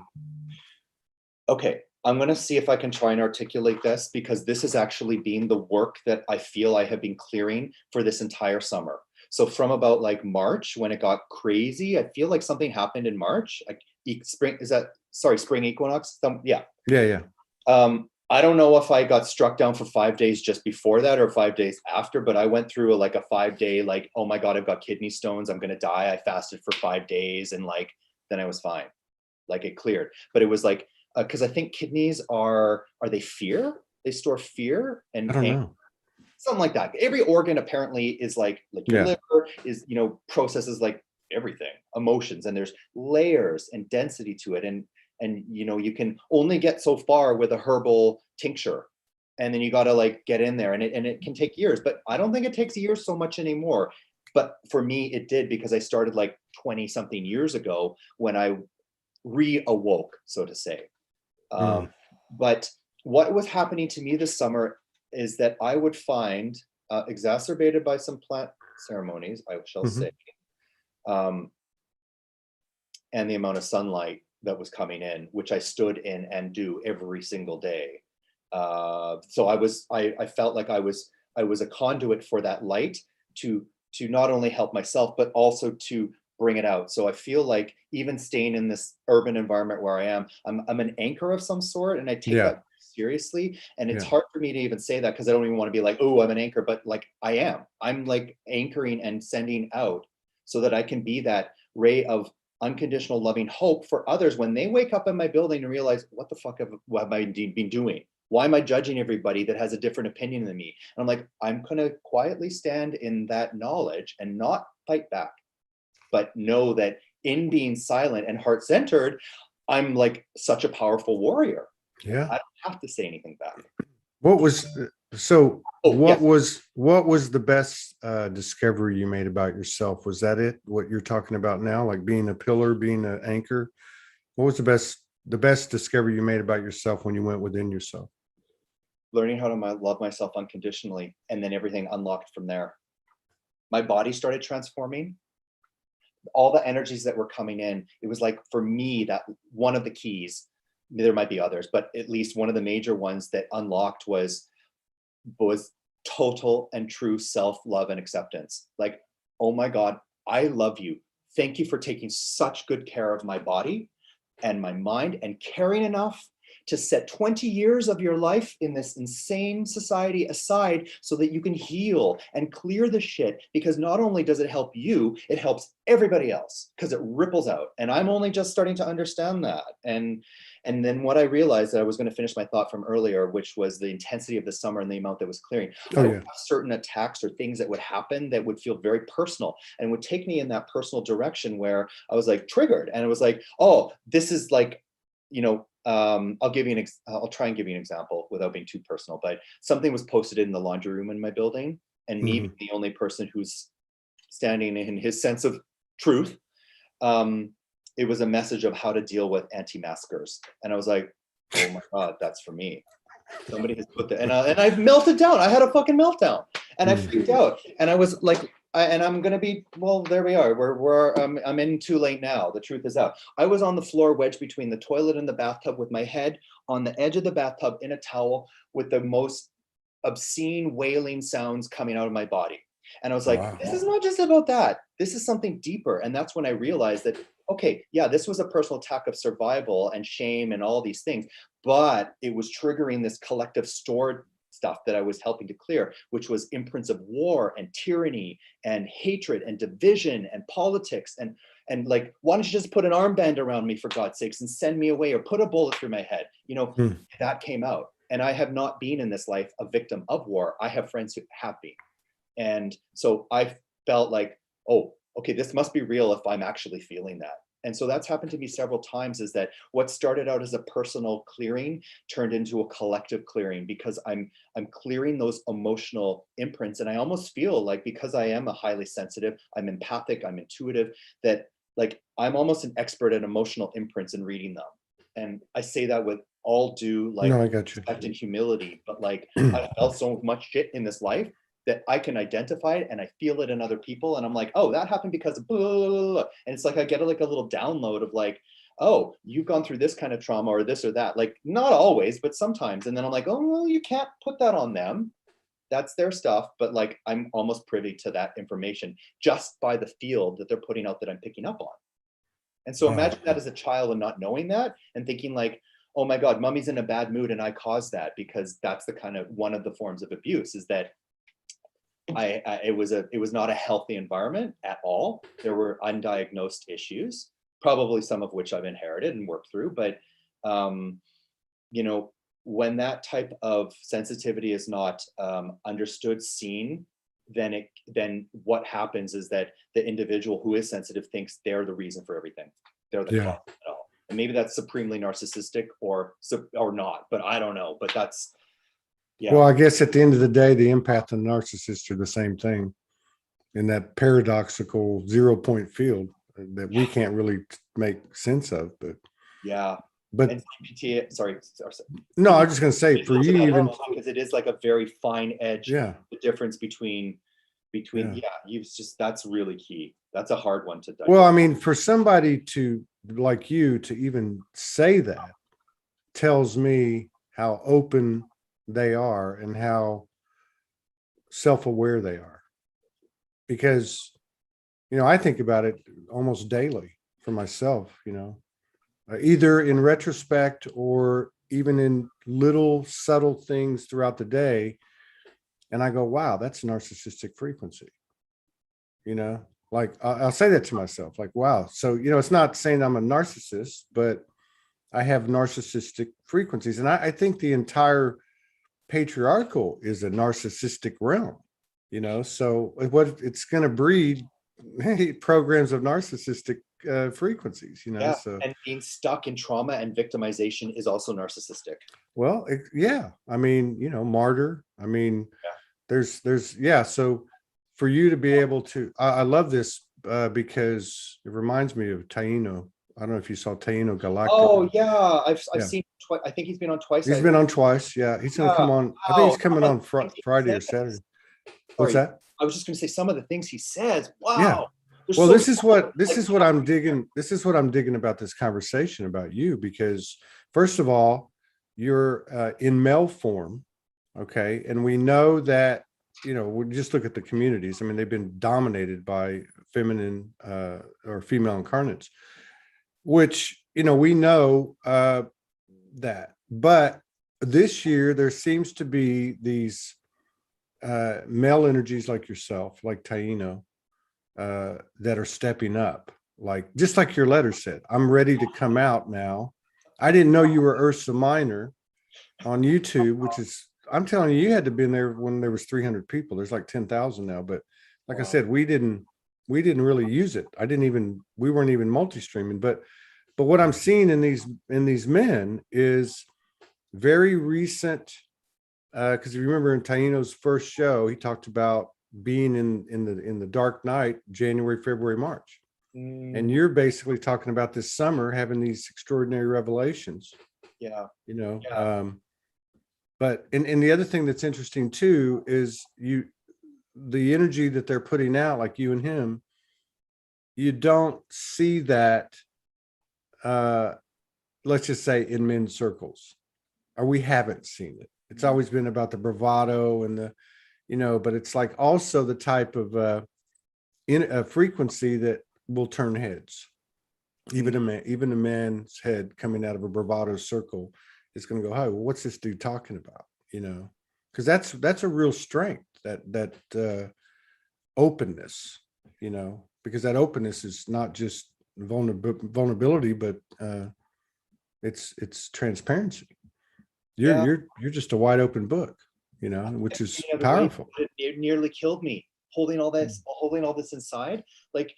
Okay. I'm going to see if I can try and articulate this, because this has actually been the work that I feel I have been clearing for this entire summer. So from about like March, when it got crazy, I feel like something happened in March, like spring equinox. Yeah. I don't know if I got struck down for 5 days just before that or 5 days after, but I went through like a 5 day, like, oh my God, I've got kidney stones. I'm going to die. I fasted for 5 days and like, then I was fine. Like it cleared. But it was like, because I think kidneys are they fear? They store fear I and don't anger, know. something like that. Every organ apparently is like your Yeah. liver is, processes like everything, emotions, and there's layers and density to it. And you can only get so far with a herbal tincture. And then you got to like get in there, and it can take years, but I don't think it takes years so much anymore. But for me, it did, because I started like 20 something years ago when I re-awoke, so to say. Mm. But what was happening to me this summer is that I would find, exacerbated by some plant ceremonies, I shall Hmm. say, um, and the amount of sunlight that was coming in, which I stood in and do every single day. So I felt like I was a conduit for that light to not only help myself, but also to bring it out. So I feel like even staying in this urban environment where I am, I'm an anchor of some sort, and I take Yeah. that seriously. And it's Yeah. hard for me to even say that, because I don't even want to be like, oh, I'm an anchor, but like I am. I'm like anchoring and sending out so that I can be that ray of unconditional loving hope for others when they wake up in my building and realize, what the fuck what have I been doing? Why am I judging everybody that has a different opinion than me? And I'm like, I'm going to quietly stand in that knowledge and not fight back, but know that in being silent and heart-centered, I'm like such a powerful warrior. Yeah. I don't have to say anything back. What was so? Oh, yes. What was the best discovery you made about yourself? Was that it? What you're talking about now, like being a pillar, being an anchor? What was the best discovery you made about yourself when you went within yourself? Learning how to love myself unconditionally, and then everything unlocked from there. My body started transforming. All the energies that were coming in, it was like, for me, that one of the keys, there might be others, but at least one of the major ones that unlocked was total and true self-love and acceptance. Like, oh my God, I love you. Thank you for taking such good care of my body and my mind, and caring enough to set 20 years of your life in this insane society aside so that you can heal and clear the shit. Because not only does it help you, it helps everybody else, because it ripples out. And I'm only just starting to understand that. And then what I realized, that I was going to finish my thought from earlier, which was the intensity of the summer and the amount that was clearing. Oh I would yeah. have certain attacks or things that would happen that would feel very personal, and would take me in that personal direction where I was like triggered, and it was like, oh, this is like, I'll give you I'll try and give you an example without being too personal, but something was posted in the laundry room in my building, and me being the only person who's standing in his sense of truth, it was a message of how to deal with anti-maskers. And I was like, oh my God, that's for me. Somebody has put that, and I melted down. I had a fucking meltdown, and I freaked out, and I was like, and I'm gonna be, well, there we are. I'm in too late now. The truth is out. I was on the floor, wedged between the toilet and the bathtub, with my head on the edge of the bathtub in a towel, with the most obscene wailing sounds coming out of my body. And I was like, Wow. this is not just about that. This is something deeper. And that's when I realized that, okay, yeah, this was a personal attack of survival and shame and all these things, but it was triggering this collective stored stuff that I was helping to clear, which was imprints of war and tyranny and hatred and division and politics. And like, why don't you just put an armband around me, for God's sakes, and send me away, or put a bullet through my head? That came out. And I have not been in this life a victim of war. I have friends who have been. And so I felt like, oh, okay, this must be real if I'm actually feeling that. And so that's happened to me several times, is that what started out as a personal clearing turned into a collective clearing, because I'm clearing those emotional imprints. And I almost feel like, because I am a highly sensitive, I'm empathic, I'm intuitive, that like I'm almost an expert at emotional imprints and reading them. And I say that with all due like No, I got you. respect and humility, but like I felt so much shit in this life that I can identify it, and I feel it in other people. And I'm like, oh, that happened because of blah, blah, blah, blah. And it's like, I get like a little download of like, oh, you've gone through this kind of trauma or this or that. Like, not always, but sometimes. And then I'm like, oh, well, you can't put that on them. That's their stuff. But like, I'm almost privy to that information just by the field that they're putting out that I'm picking up on. And so Wow. imagine that as a child and not knowing that, and thinking like, oh my God, mommy's in a bad mood and I caused that, because that's the kind of one of the forms of abuse, is that it was not a healthy environment at all. There were undiagnosed issues, probably some of which I've inherited and worked through. But you know, when that type of sensitivity is not understood, seen, then what happens is that the individual who is sensitive thinks they're the reason for everything. They're the cause of it all. And maybe that's supremely narcissistic or not, but I don't know. But that's, yeah. Well, I guess at the end of the day, the empath and narcissist are the same thing in that paradoxical 0-point field that we can't really make sense of. But yeah. But and CPT, sorry. No, I was just going to say, for you, even because it is like a very fine edge. Yeah. The difference between you've just, that's really key. That's a hard one to digest. Well, I mean, for somebody to like you to even say that tells me how open they are and how self-aware they are. Because, you know, I think about it almost daily for myself, you know, either in retrospect or even in little subtle things throughout the day. And I go, wow, that's a narcissistic frequency. You know, like I'll say that to myself, like, wow. So, you know, it's not saying I'm a narcissist, but I have narcissistic frequencies. And I think the entire patriarchal is a narcissistic realm, you know, so what it's going to breed programs of narcissistic frequencies, you know. Yeah, so and being stuck in trauma and victimization is also narcissistic. Well, yeah, I mean, you know, martyr, I mean, there's so for you to be able to, I love this because it reminds me of Taino. I don't know if you saw Taino Galactica. Oh yeah, I've seen I think he's been on twice. He's been on twice. Yeah, he's going to come on. I think he's coming on Friday or Saturday. What's that? I was just going to say some of the things he says. Wow. Yeah. Well, this is what I'm digging. This is what I'm digging about this conversation about you, because first of all, you're in male form. Okay. And we know that, you know, we just look at the communities. I mean, they've been dominated by feminine or female incarnates, which, you know, we know that. But this year, there seems to be these male energies like yourself, like Taino, that are stepping up, like just like your letter said, I'm ready to come out now. I didn't know you were Ursa Minor on YouTube, which is, I'm telling you, you had to be in there when there was 300 people. There's like 10,000 now. But like I said, we didn't really use it. We weren't even multi-streaming. But what I'm seeing in these men is very recent. Because if you remember in Taino's first show, he talked about being in the dark night, January, February, March. And you're basically talking about this summer having these extraordinary revelations. Yeah. You know, but and the other thing that's interesting too is the energy that they're putting out, like you and him, you don't see that, let's just say in men's circles, or we haven't seen it. It's always been about the bravado and the, you know, but it's like also the type of in a frequency that will turn heads. Even a man's head coming out of a bravado circle is going to go, hey, well, what's this dude talking about? You know, because that's a real strength, that openness, you know, because that openness is not just vulnerability, but it's transparency. You're just a wide open book, you know, which is powerful. It nearly killed me holding all this inside. Like,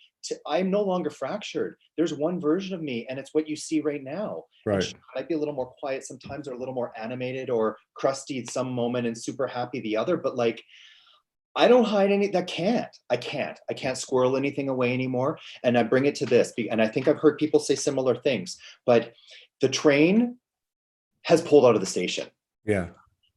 I'm no longer fractured. There's one version of me, and it's what you see right now. Right. And I might be a little more quiet sometimes, or a little more animated or crusty at some moment and super happy the other. But like, I don't hide any. I can't squirrel anything away anymore. And I bring it to this, and I think I've heard people say similar things. But the train has pulled out of the station. Yeah.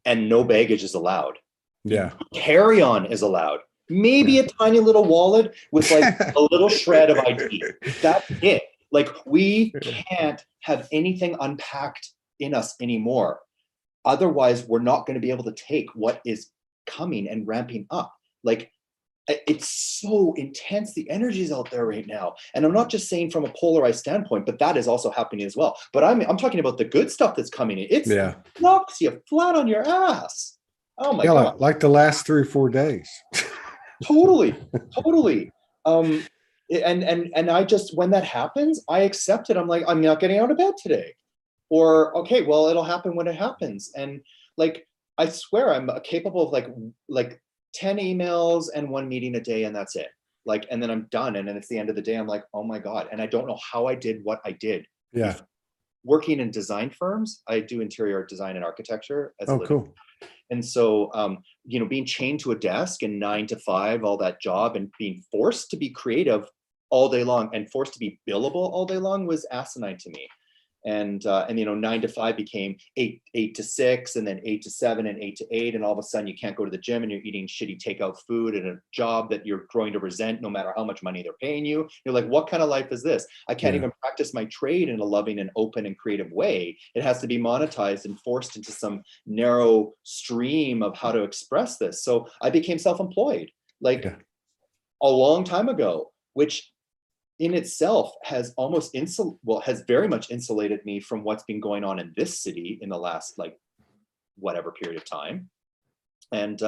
And no baggage is allowed. Yeah. Carry-on is allowed. Maybe a tiny little wallet with like a little shred of ID. That's it. Like, we can't have anything unpacked in us anymore. Otherwise, we're not going to be able to take what is coming and ramping up. Like, it's so intense. The energy is out there right now. And I'm not just saying from a polarized standpoint, but that is also happening as well. But I'm talking about the good stuff that's coming in. It knocks you flat on your ass. Oh my God. Like the last 3 or 4 days. Totally. And I just, when that happens, I accept it. I'm like, I'm not getting out of bed today. Or, okay, well, it'll happen when it happens. And like, I swear I'm capable of like 10 emails and 1 meeting a day, and that's it. Like, and then I'm done. And then it's the end of the day. I'm like, oh my God. And I don't know how I did what I did. Yeah. Working in design firms, I do interior design and architecture as a living. Cool. And so, being chained to a desk and 9 to 5, all that job, and being forced to be creative all day long and forced to be billable all day long was asinine to me. And 9 to 5 became 8 to 6, and then 8 to 7 and 8 to 8. And all of a sudden you can't go to the gym and you're eating shitty takeout food in a job that you're growing to resent no matter how much money they're paying you. You're like, what kind of life is this? I can't even practice my trade in a loving and open and creative way. It has to be monetized and forced into some narrow stream of how to express this. So I became self-employed a long time ago, which in itself has almost has very much insulated me from what's been going on in this city in the last whatever period of time. And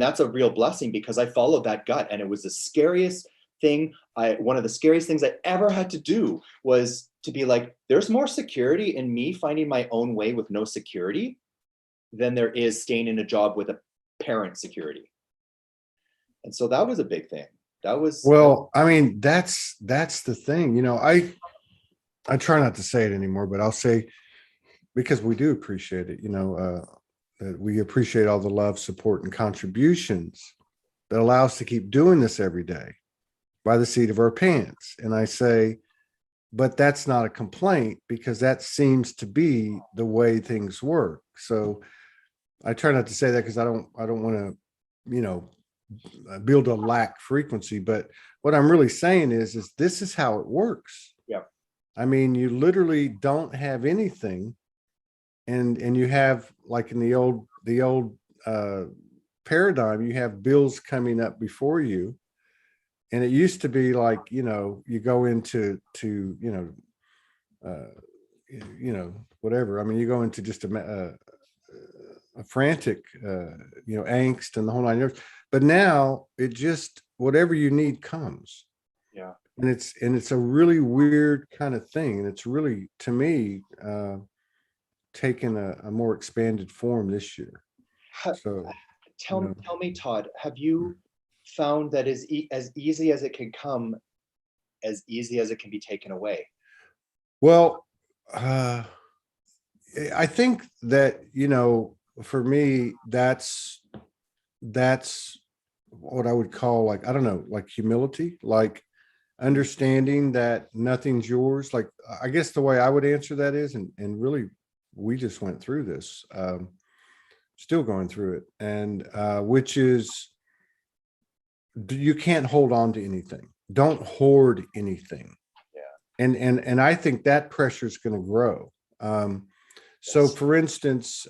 that's a real blessing, because I followed that gut, and it was the scariest thing. One of the scariest things I ever had to do was to be like, there's more security in me finding my own way with no security than there is staying in a job with a parent security. And so that was a big thing. That was, well, I mean, that's the thing, I try not to say it anymore, but I'll say, because we do appreciate it, that we appreciate all the love, support, and contributions that allow us to keep doing this every day by the seat of our pants. And I say, but that's not a complaint, because that seems to be the way things work. So I try not to say that, because I don't want to, build a lack frequency. But what I'm really saying is this is how it works. Yeah. I mean, you literally don't have anything, and you have, like in the old paradigm, you have bills coming up before you. And it used to be like, you go into whatever. I mean, you go into just a frantic, angst and the whole 9 yards. But now it just, whatever you need comes. Yeah. And it's a really weird kind of thing. And it's really, to me, taken a more expanded form this year. So tell me, Todd, have you found that as easy as it can come, as easy as it can be taken away? Well, I think that, for me, that's what I would call, like, I don't know, like humility, like understanding that nothing's yours. Like, I guess the way I would answer that is, and really, we just went through this, still going through it. And, which is, you can't hold on to anything. Don't hoard anything. Yeah. And I think that pressure is going to grow. So for instance,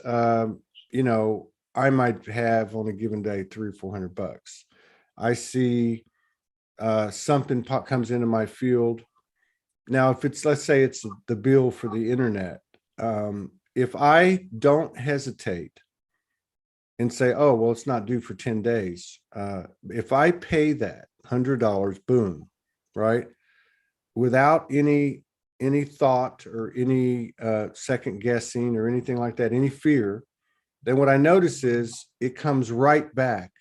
I might have on a given day $300 or $400. I see something comes into my field. Now, if it's, let's say it's the bill for the internet, if I don't hesitate and say, oh, well, it's not due for 10 days. If I pay that $100, boom, right, without any thought or any second guessing or anything like that, any fear, then what I notice is it comes right back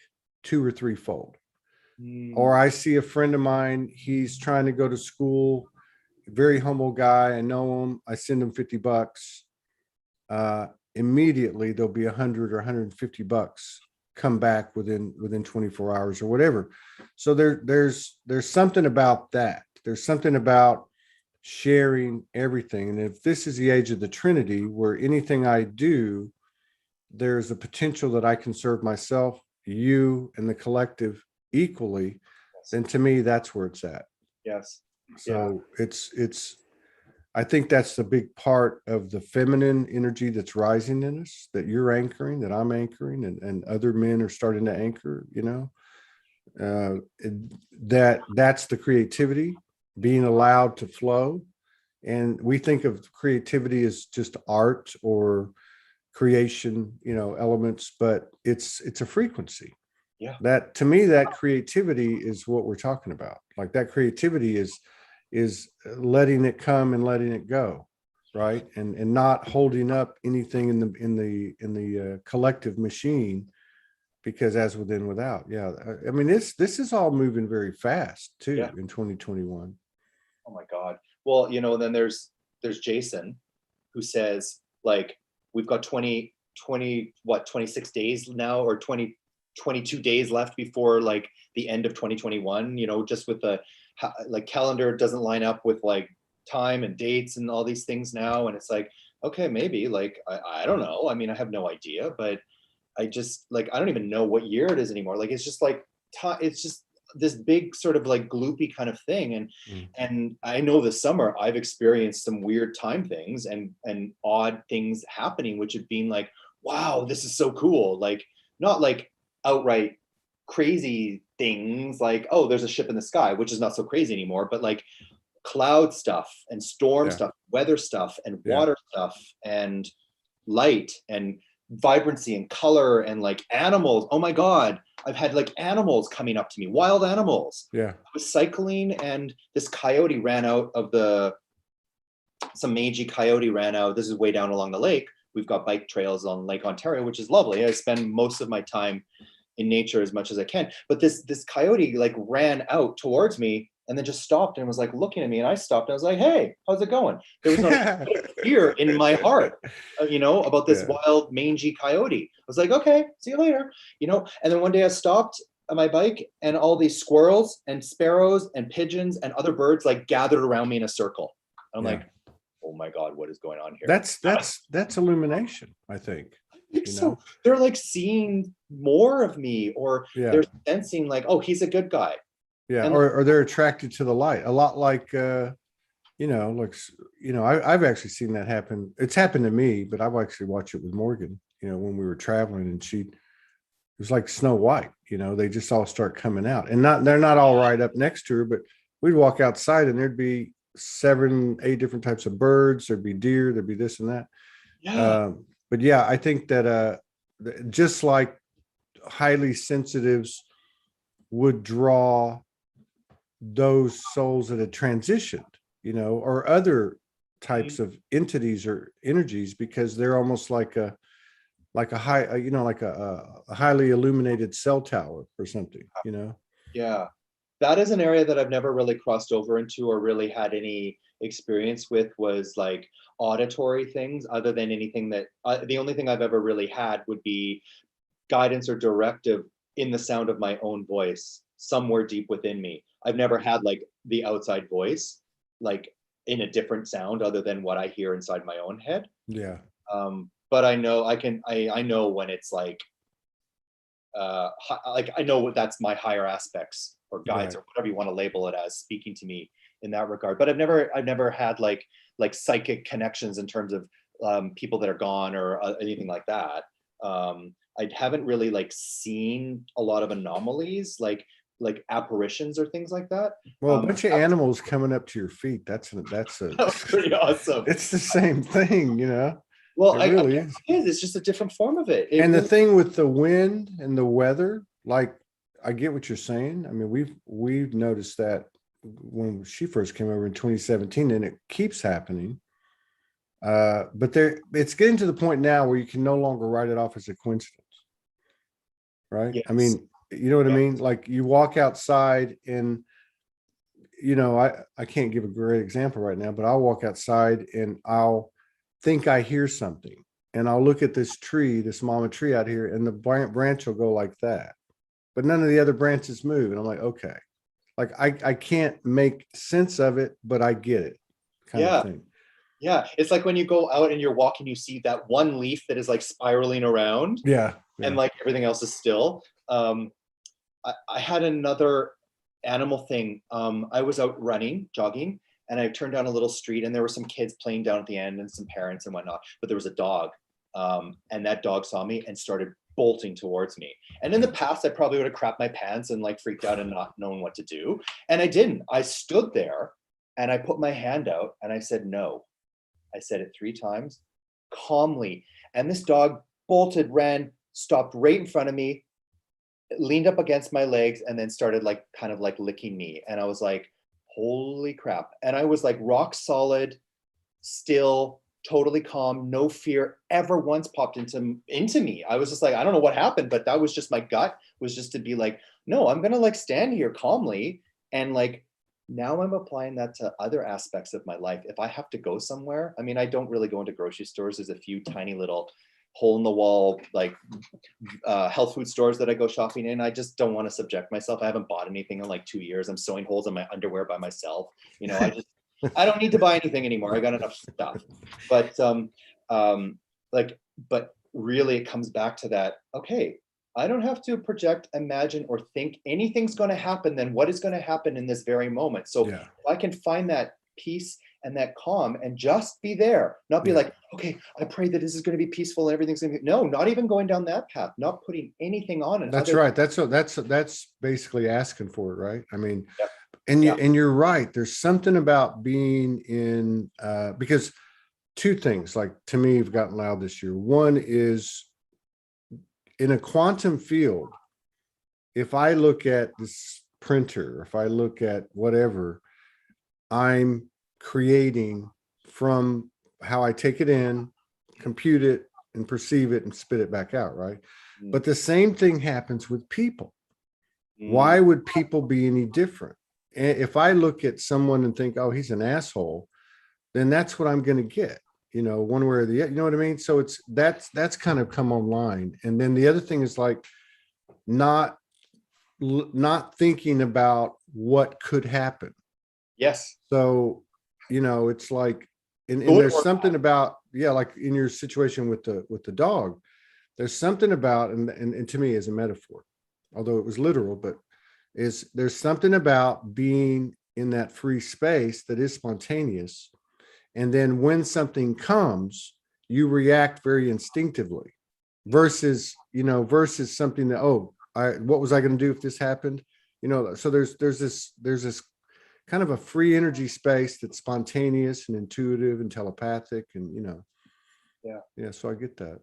2 or 3-fold. Or I see a friend of mine, he's trying to go to school, very humble guy, I know him, I send him $50. Immediately there'll be $100 or $150 come back within 24 hours or whatever. So there's something about that. There's something about sharing everything. And if this is the age of the Trinity, where anything I do, there's a potential that I can serve myself, you, and the collective equally, then to me, that's where it's at. Yes. So it's I think that's the big part of the feminine energy that's rising in us, that you're anchoring, that I'm anchoring, and other men are starting to anchor, That's the creativity being allowed to flow. And we think of creativity as just art or creation, elements, but it's a frequency. Yeah. That, to me, that creativity is what we're talking about. Like, that creativity is letting it come and letting it go, right? And not holding up anything in the collective machine, because as within without. Yeah, I mean, this is all moving very fast too, Yeah. in 2021. Oh my God. Well, then there's Jason, who says, like, we've got 26 days now, or 22 days left before like the end of 2021, just with the like calendar doesn't line up with like time and dates and all these things now. And it's like, okay, maybe, like, I don't know. I mean, I have no idea, but I just, like, I don't even know what year it is anymore. Like, it's just like, it's just this big sort of like gloopy kind of thing. And I know this summer I've experienced some weird time things and odd things happening, which have been like, wow, this is so cool. Like, not like outright crazy things like, oh, there's a ship in the sky, which is not so crazy anymore, but like cloud stuff and storm stuff, weather stuff and water stuff and light and vibrancy and color and like animals. Oh my God, I've had like animals coming up to me, wild animals. Yeah. I was cycling and this coyote ran out of some mangy coyote ran out. This is way down along the lake. We've got bike trails on Lake Ontario, which is lovely. I spend most of my time in nature as much as I can. But this coyote like ran out towards me and then just stopped and was like looking at me, and I stopped and I was like, hey, how's it going? There was no fear in my heart, about this wild mangy coyote. I was like, okay, see you later, And then one day I stopped on my bike and all these squirrels and sparrows and pigeons and other birds like gathered around me in a circle. I'm like, oh my God, what is going on here? That's illumination, I think. So they're like seeing more of me, or they're sensing like, oh, he's a good guy. Yeah, and or they're attracted to the light. A lot like I've actually seen that happen. It's happened to me, but I've actually watched it with Morgan, when we were traveling, and it was like Snow White, they just all start coming out. And they're not all right up next to her, but we'd walk outside and there'd be 7, 8 different types of birds, there'd be deer, there'd be this and that. But yeah, I think that just like highly sensitives would draw those souls that had transitioned, or other types of entities or energies, because they're almost like a high, like a highly illuminated cell tower or something, Yeah, that is an area that I've never really crossed over into or really had any experience with, was like auditory things, other than anything that the only thing I've ever really had would be guidance or directive in the sound of my own voice somewhere deep within me. I've never had like the outside voice, like in a different sound other than what I hear inside my own head. Yeah. But I know I know when it's like I know what that's my higher aspects or guides or whatever you want to label it as, speaking to me in that regard. But I've never had like psychic connections in terms of people that are gone or anything like that. I haven't really like seen a lot of anomalies, like apparitions or things like that. Well, a bunch of animals coming up to your feet. That's pretty awesome. It's the same thing, Well, it really is. It's just a different form of it. And the thing with the wind and the weather, like, I get what you're saying. I mean, we've noticed that when she first came over in 2017, and it keeps happening. But it's getting to the point now where you can no longer write it off as a coincidence, right? Yes. I mean, you know what I mean? Like, you walk outside and, I can't give a great example right now, but I'll walk outside and I'll think I hear something, and I'll look at this tree, this mama tree out here, and the branch will go like that, but none of the other branches move. And I'm like, okay, like I can't make sense of it, but I get it, kind of thing. Yeah, it's like when you go out and you're walking, you see that one leaf that is like spiraling around. And like everything else is still. I had another animal thing. I was out running, jogging, and I turned down a little street, and there were some kids playing down at the end and some parents and whatnot, but there was a dog. And that dog saw me and started bolting towards me. And in the past, I probably would have crapped my pants and like freaked out and not known what to do. And I didn't. I stood there and I put my hand out and I said, no. I said it 3 times calmly. And this dog bolted, ran, stopped right in front of me, leaned up against my legs, and then started like kind of like licking me. And I was like, holy crap. And I was like rock solid, still, totally calm, no fear ever once popped into me. I was just like, I don't know what happened, but that was just my gut, was just to be like, no, I'm gonna like stand here calmly. And like now I'm applying that to other aspects of my life. If I have to go somewhere, I mean, I don't really go into grocery stores. There's a few tiny little hole in the wall like health food stores that I go shopping in. I just don't want to subject myself. I haven't bought anything in like 2 years. I'm sewing holes in my underwear by myself. You know, I don't need to buy anything anymore. I got enough stuff. But but really it comes back to that, okay, I don't have to project, imagine, or think anything's going to happen, then what is going to happen in this very moment. So if I can find that peace and that calm and just be there, not be like, okay, I pray that this is going to be peaceful and everything's going to be, no, not even going down that path, not putting anything on it. That's right. That's basically asking for it, right? I mean, and you're right. There's something about being in, because 2 things, like to me, have gotten loud this year. One is in a quantum field, if I look at this printer, if I look at whatever, I'm creating from how I take it in, compute it, and perceive it and spit it back out, right? But the same thing happens with people. Why would people be any different? If I look at someone and think, oh, he's an asshole, then that's what I'm going to get, you know, one way or the other, you know what I mean? So that's kind of come online. And then the other thing is like not thinking about what could happen. Yes. So, you know, it's like, and there's something about, like in your situation with the dog, there's something about, and to me as a metaphor, although it was literal, but there's something about being in that free space that is spontaneous. And then when something comes, you react very instinctively versus something that, what was I going to do if this happened? You know, so there's this kind of a free energy space that's spontaneous and intuitive and telepathic, and, you know. Yeah. So I get that.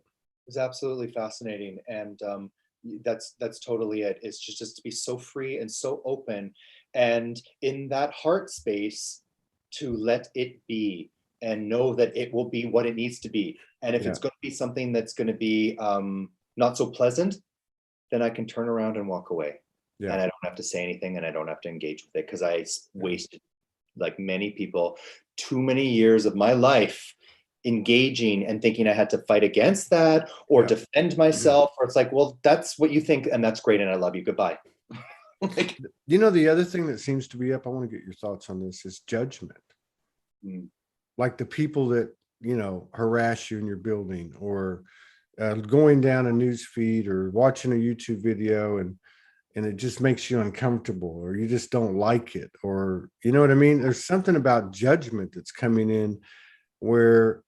It's absolutely fascinating. And that's totally it. It's just to be so free and so open, and in that heart space to let it be and know that it will be what it needs to be. And if it's going to be something that's going to be not so pleasant, then I can turn around and walk away. And I don't have to say anything, and I don't have to engage with it, because I wasted, like many people, too many years of my life engaging and thinking I had to fight against that or defend myself, or it's like, well, that's what you think, and that's great, and I love you, goodbye. Like, you know, the other thing that seems to be up, I want to get your thoughts on this, is judgment. Like the people that, you know, harass you in your building, or going down a news feed or watching a YouTube video and it just makes you uncomfortable, or you just don't like it, or, you know what I mean? There's something about judgment that's coming in where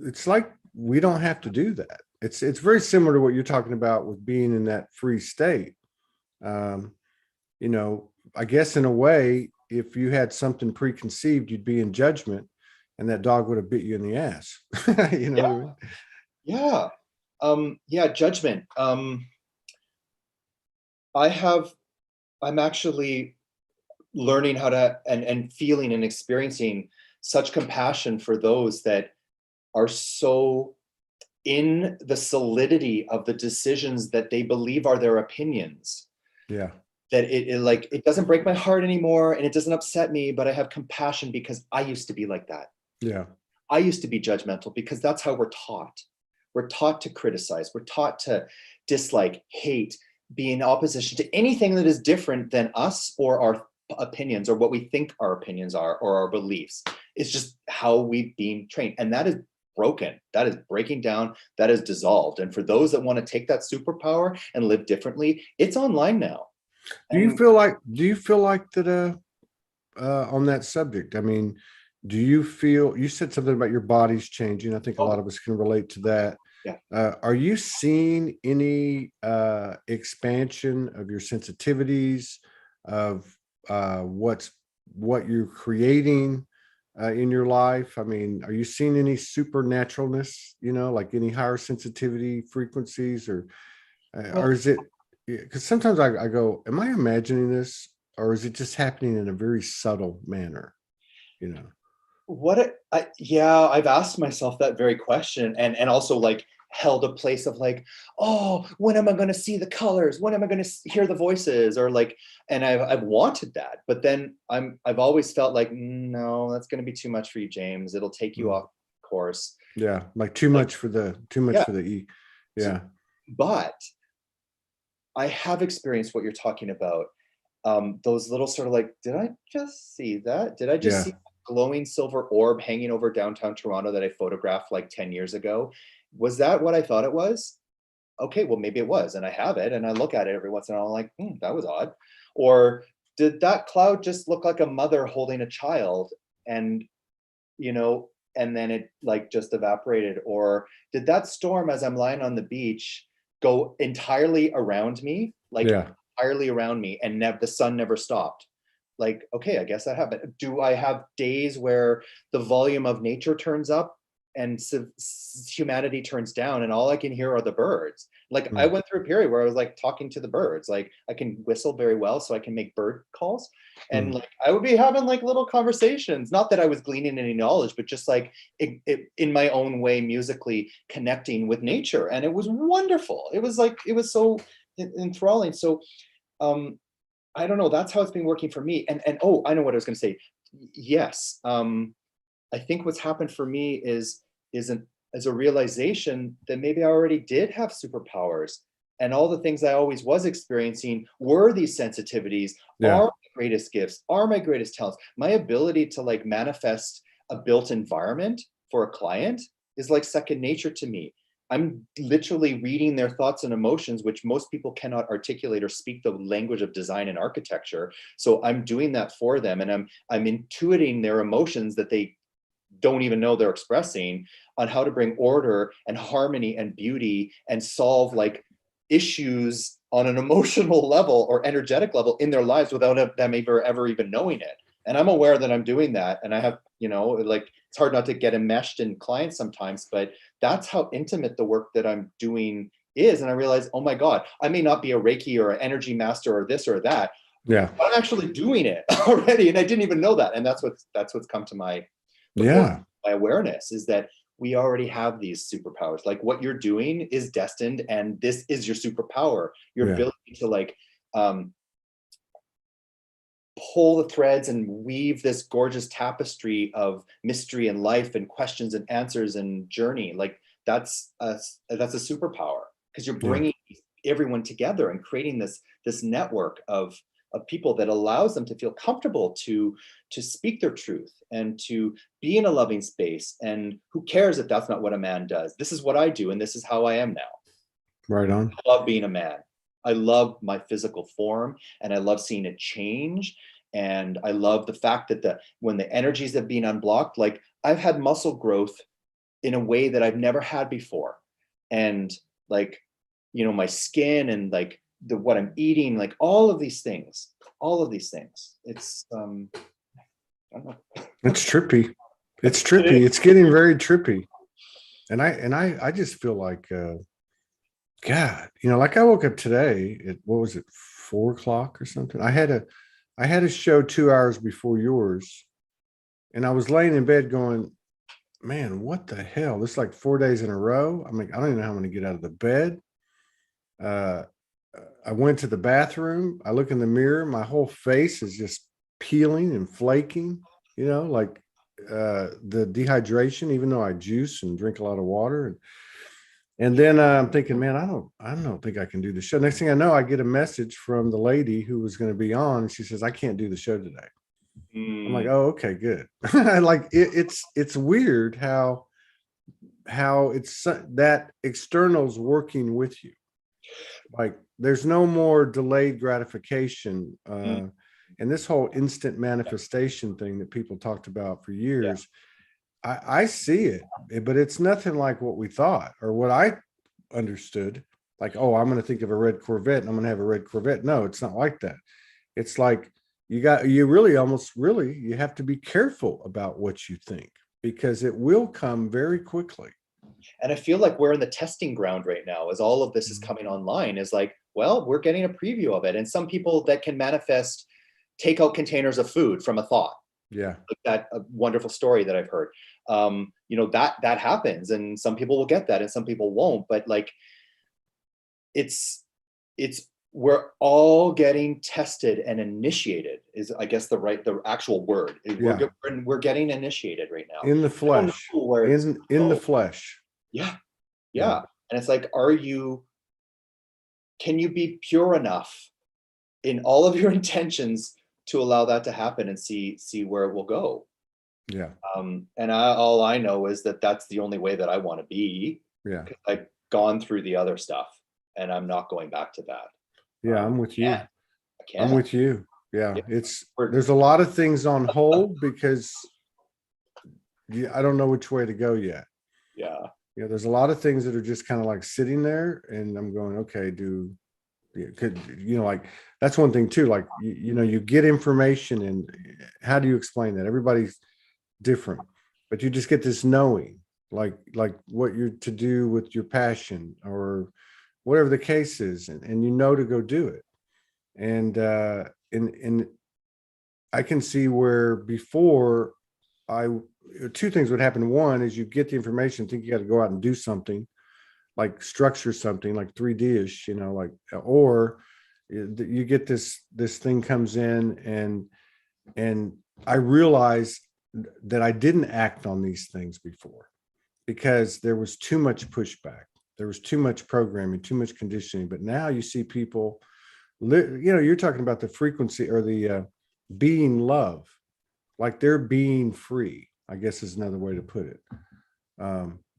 it's like we don't have to do that. It's very similar to what you're talking about with being in that free state. You know, I guess in a way, if you had something preconceived, you'd be in judgment, and that dog would have bit you in the ass. You know what I mean? Judgment. I'm actually learning how to and feeling and experiencing such compassion for those that are so in the solidity of the decisions that they believe are their opinions. That it doesn't break my heart anymore, and it doesn't upset me, but I have compassion because I used to be like that. I used to be judgmental because that's how we're taught. We're taught to criticize. We're taught to dislike, hate, be in opposition to anything that is different than us or our opinions or what we think our opinions are or our beliefs. It's just how we've been trained. And that is broken. That is breaking down. That is dissolved. And for those that want to take that superpower and live differently, it's online now. Do you feel like that on that subject? I mean, do you feel, you said something about your body's changing. I think a lot of us can relate to that. Yeah. Are you seeing any expansion of your sensitivities, of what you're creating in your life? I mean, are you seeing any supernaturalness, like any higher sensitivity frequencies, or Well, is it, because sometimes I go, am I imagining this, or is it just happening in a very subtle manner? You know? yeah, I've asked myself that very question, and also like held a place of like, oh, when am I going to see the colors? When am I going to hear the voices? Or like, and I've wanted that, but then I've always felt like, no, that's going to be too much for you, James. It'll take you Mm. off course. Yeah, like Like, too much yeah. for the E. So, Yeah. but I have experienced what you're talking about. Those little sort of like, did I just see that? Did I just Yeah. see a glowing silver orb hanging over downtown Toronto that I photographed like 10 years ago? Was that what I thought it was? Okay, well, maybe it was. And I have it and I look at it every once in a while, I'm like, that was odd. Or did that cloud just look like a mother holding a child? And, you know, and then it like just evaporated? Or did that storm as I'm lying on the beach go entirely around me, like Yeah. entirely around me, and the sun never stopped? Like, okay, I guess that happened. Do I have days where the volume of nature turns up and humanity turns down and all I can hear are the birds? Like I Mm. went through a period where I was like talking to the birds. Like I can whistle very well, so I can make bird calls. And Mm. like I would be having like little conversations. Not that I was gleaning any knowledge, but just like in my own way, musically connecting with nature. And it was wonderful. It was like, it was so enthralling. So um I don't know. That's how it's been working for me. And oh, I know what I was going to say. Yes, I think what's happened for me is a realization that maybe I already did have superpowers, and all the things I always was experiencing were these sensitivities, are Yeah. my greatest gifts, are my greatest talents. My ability to like manifest a built environment for a client is like second nature to me. I'm literally reading their thoughts and emotions, which most people cannot articulate or speak the language of design and architecture. So I'm doing that for them, and I'm intuiting their emotions that they don't even know they're expressing, on how to bring order and harmony and beauty and solve like issues on an emotional level or energetic level in their lives without them ever even knowing it. And I'm aware that I'm doing that, and I have, like, it's hard not to get enmeshed in clients sometimes, but that's how intimate the work that I'm doing is. And I realize, oh my God, I may not be a Reiki or an energy master or this or that. Yeah. I'm actually doing it already, and I didn't even know that. And that's what's come to my before Yeah. my awareness, is that we already have these superpowers. Like what you're doing is destined, and this is your superpower. Your Yeah. ability to like um, pull the threads and weave this gorgeous tapestry of mystery and life and questions and answers and journey. Like that's a superpower, because you're Yeah. bringing everyone together and creating this network of people that allows them to feel comfortable to speak their truth and to be in a loving space. And who cares if that's not what a man does? This is what I do, and this is how I am now. Right on. I love being a man. I love my physical form, and I love seeing it change. And I love the fact that when the energies have been unblocked, like I've had muscle growth in a way that I've never had before. And like, my skin and like what I'm eating, like all of these things. It's I don't know. It's trippy. It's It is. trippy. It's getting very trippy. And I just feel like God, like I woke up today at, what was it, 4 o'clock or something. I had a show 2 hours before yours, and I was laying in bed going, man, what the hell? This is like 4 days in a row. I'm like, I don't even know how I'm going to get out of the bed. Uh, I went to the bathroom. I look in the mirror. My whole face is just peeling and flaking, like the dehydration, even though I juice and drink a lot of water. And then I'm thinking, man, I don't think I can do the show. Next thing I know, I get a message from the lady who was going to be on. And she says, I can't do the show today. I'm like, Mm, oh, okay, good. Like it's weird how it's that external's working with you. Like there's no more delayed gratification. mm, And this whole instant manifestation thing that people talked about for yeah. years, I see it, but it's nothing like what we thought or what I understood. Like, oh, I'm going to think of a red Corvette and I'm going to have a red Corvette. No, it's not like that. It's like you really almost really you have to be careful about what you think because it will come very quickly. And I feel like we're in the testing ground right now as all of this is coming online, is like, well, we're getting a preview of it. And some people that can manifest takeout containers of food from a thought, Yeah. like that a wonderful story that I've heard. You know, that happens, and some people will get that and some people won't. But like, it's we're all getting tested and initiated is, I guess, the actual word. Yeah. We're getting initiated right now. In the I don't flesh. know where it's In the go. flesh. Yeah, Yeah. yeah. And it's like, can you be pure enough in all of your intentions to allow that to happen and see where it will go? Yeah. And all I know is that that's the only way that I want to be. Yeah. I've gone through the other stuff and I'm not going back to that. Yeah. I'm with you. I I'm can't. with you. Yeah. Yeah. There's a lot of things on hold because I don't know which way to go yet. Yeah. Yeah. There's a lot of things that are just kind of like sitting there and I'm going, okay, could, like that's one thing too. Like, you get information and how do you explain that? Everybody's different, but you just get this knowing like what you're to do with your passion or whatever the case is. And to go do it. And I can see where before two things would happen. One is you get the information, think you got to go out and do something like structure something like 3D-ish, like, or you get this thing comes in and I realized that I didn't act on these things before because there was too much pushback. There was too much programming, too much conditioning. But now you see people, you're talking about the frequency or the being love, like they're being free, I guess is another way to put it.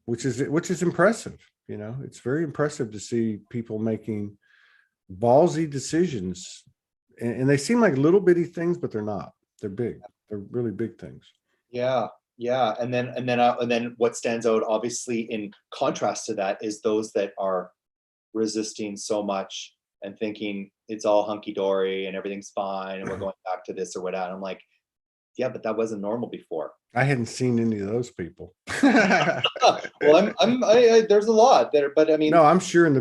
Which is impressive. It's very impressive to see people making ballsy decisions, and they seem like little bitty things, but they're not. They're big. They're really big things. Yeah. Yeah. And then what stands out obviously in contrast to that is those that are resisting so much and thinking it's all hunky-dory and everything's fine and we're going back to this or whatever. I'm like, yeah, but that wasn't normal before. I hadn't seen any of those people. Well, there's a lot there, but I mean, no, I'm sure in the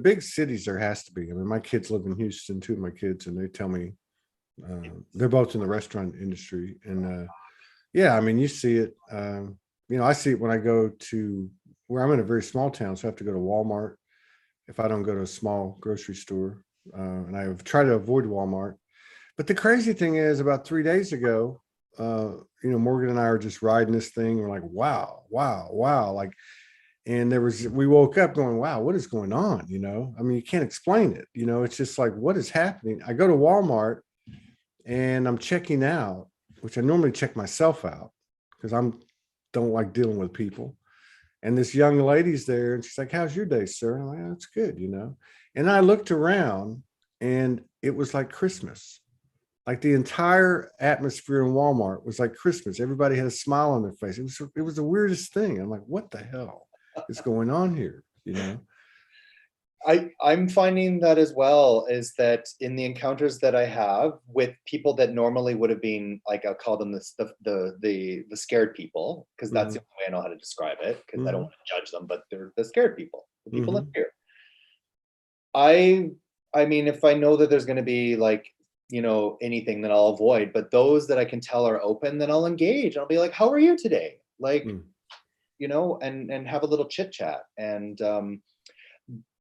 big cities there has to be. I mean, my kids live in Houston, two of my kids, and they tell me they're both in the restaurant industry, and yeah, I mean, you see it. I see it when I go to where I'm in a very small town, so I have to go to Walmart if I don't go to a small grocery store, and I have tried to avoid Walmart. But the crazy thing is, about 3 days ago, Morgan and I are just riding this thing. We're like, wow, like, and we woke up going, wow, what is going on? I mean, you can't explain it. It's just like, what is happening? I go to Walmart and I'm checking out, which I normally check myself out because don't like dealing with people. And this young lady's there and she's like, how's your day, sir? And I'm like, oh, it's good, And I looked around and it was like Christmas. Like the entire atmosphere in Walmart was like Christmas. Everybody had a smile on their face. It was the weirdest thing. I'm like, what the hell is going on here? I'm finding that as well, is that in the encounters that I have with people that normally would have been like, I'll call them the scared people, because that's the only way I know how to describe it, because I don't want to judge them, but they're the scared people, the people in fear. I mean, if I know that there's going to be like, anything, that I'll avoid, but those that I can tell are open, then I'll engage. I'll be like, how are you today? Like, and have a little chit chat. And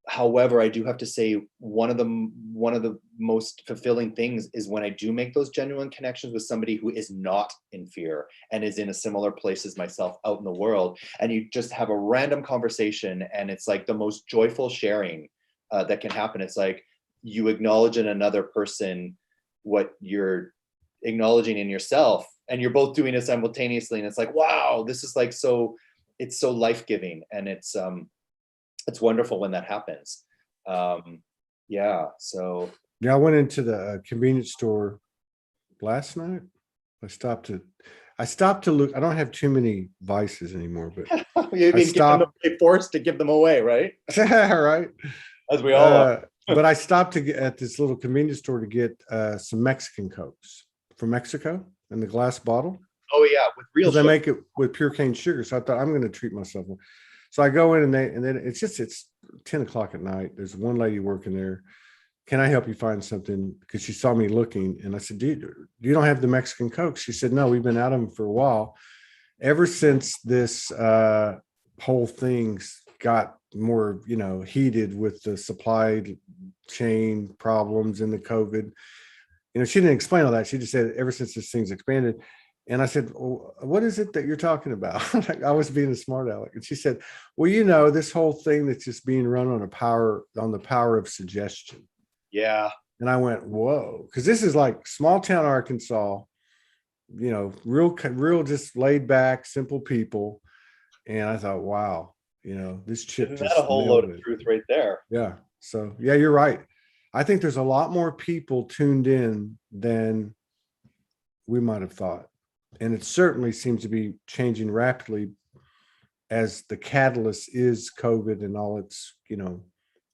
however, I do have to say one of the most fulfilling things is when I do make those genuine connections with somebody who is not in fear and is in a similar place as myself out in the world, and you just have a random conversation and it's like the most joyful sharing that can happen. It's like you acknowledge in another person what you're acknowledging in yourself, and you're both doing it simultaneously, and it's like, wow, this is like it's so life-giving, and it's wonderful when that happens. Yeah. So yeah, I went into the convenience store last night. I stopped to look. I don't have too many vices anymore, but You I mean give them stopped. away, forced to give them away, right? Right. As we all are. But I stopped to get at this little convenience store to get some Mexican Cokes from Mexico in the glass bottle Oh yeah, with real because they sugar. make it with pure cane sugar. So I thought I'm going to treat myself. So I go in and then it's 10 o'clock at night. There's one lady working there. Can I help you find something? Because she saw me looking, and I said, "Dude, you don't have the Mexican Coke?" She said, "No, we've been out of them for a while. Ever since this whole thing's got more, heated with the supply chain problems and the COVID." She didn't explain all that. She just said, ever since this thing's expanded. And I said, well, what is it that you're talking about? Like, I was being a smart aleck. And she said, well, this whole thing that's just being run on the power of suggestion. Yeah. And I went, whoa, because this is like small town Arkansas, real just laid back, simple people. And I thought, wow, this chip Isn't just that a whole nailed load of it. truth right there? Yeah. So yeah, you're right. I think there's a lot more people tuned in than we might have thought. And it certainly seems to be changing rapidly as the catalyst is COVID and all its,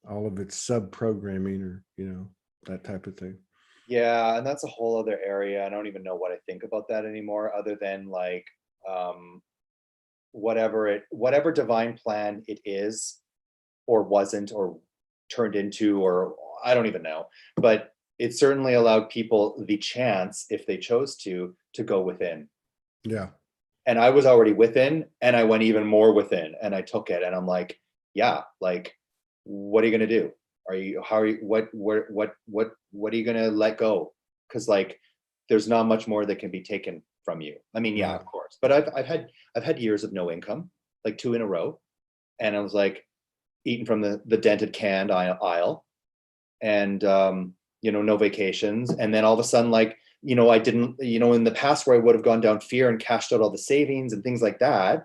all of its sub programming or, that type of thing. Yeah, and that's a whole other area. I don't even know what I think about that anymore, other than like whatever divine plan it is, or wasn't, or turned into, or I don't even know. But it certainly allowed people the chance, if they chose to go within. Yeah. And I was already within, and I went even more within, and I took it, and I'm like, yeah, like, what are you gonna do? What are you gonna let go? Because like, there's not much more that can be taken from you. I mean, yeah, Right. of course, but I've had years of no income, like 2 in a row, and I was like eating from the dented canned aisle, and no vacations, and then all of a sudden, like, I didn't, in the past where I would have gone down fear and cashed out all the savings and things like that,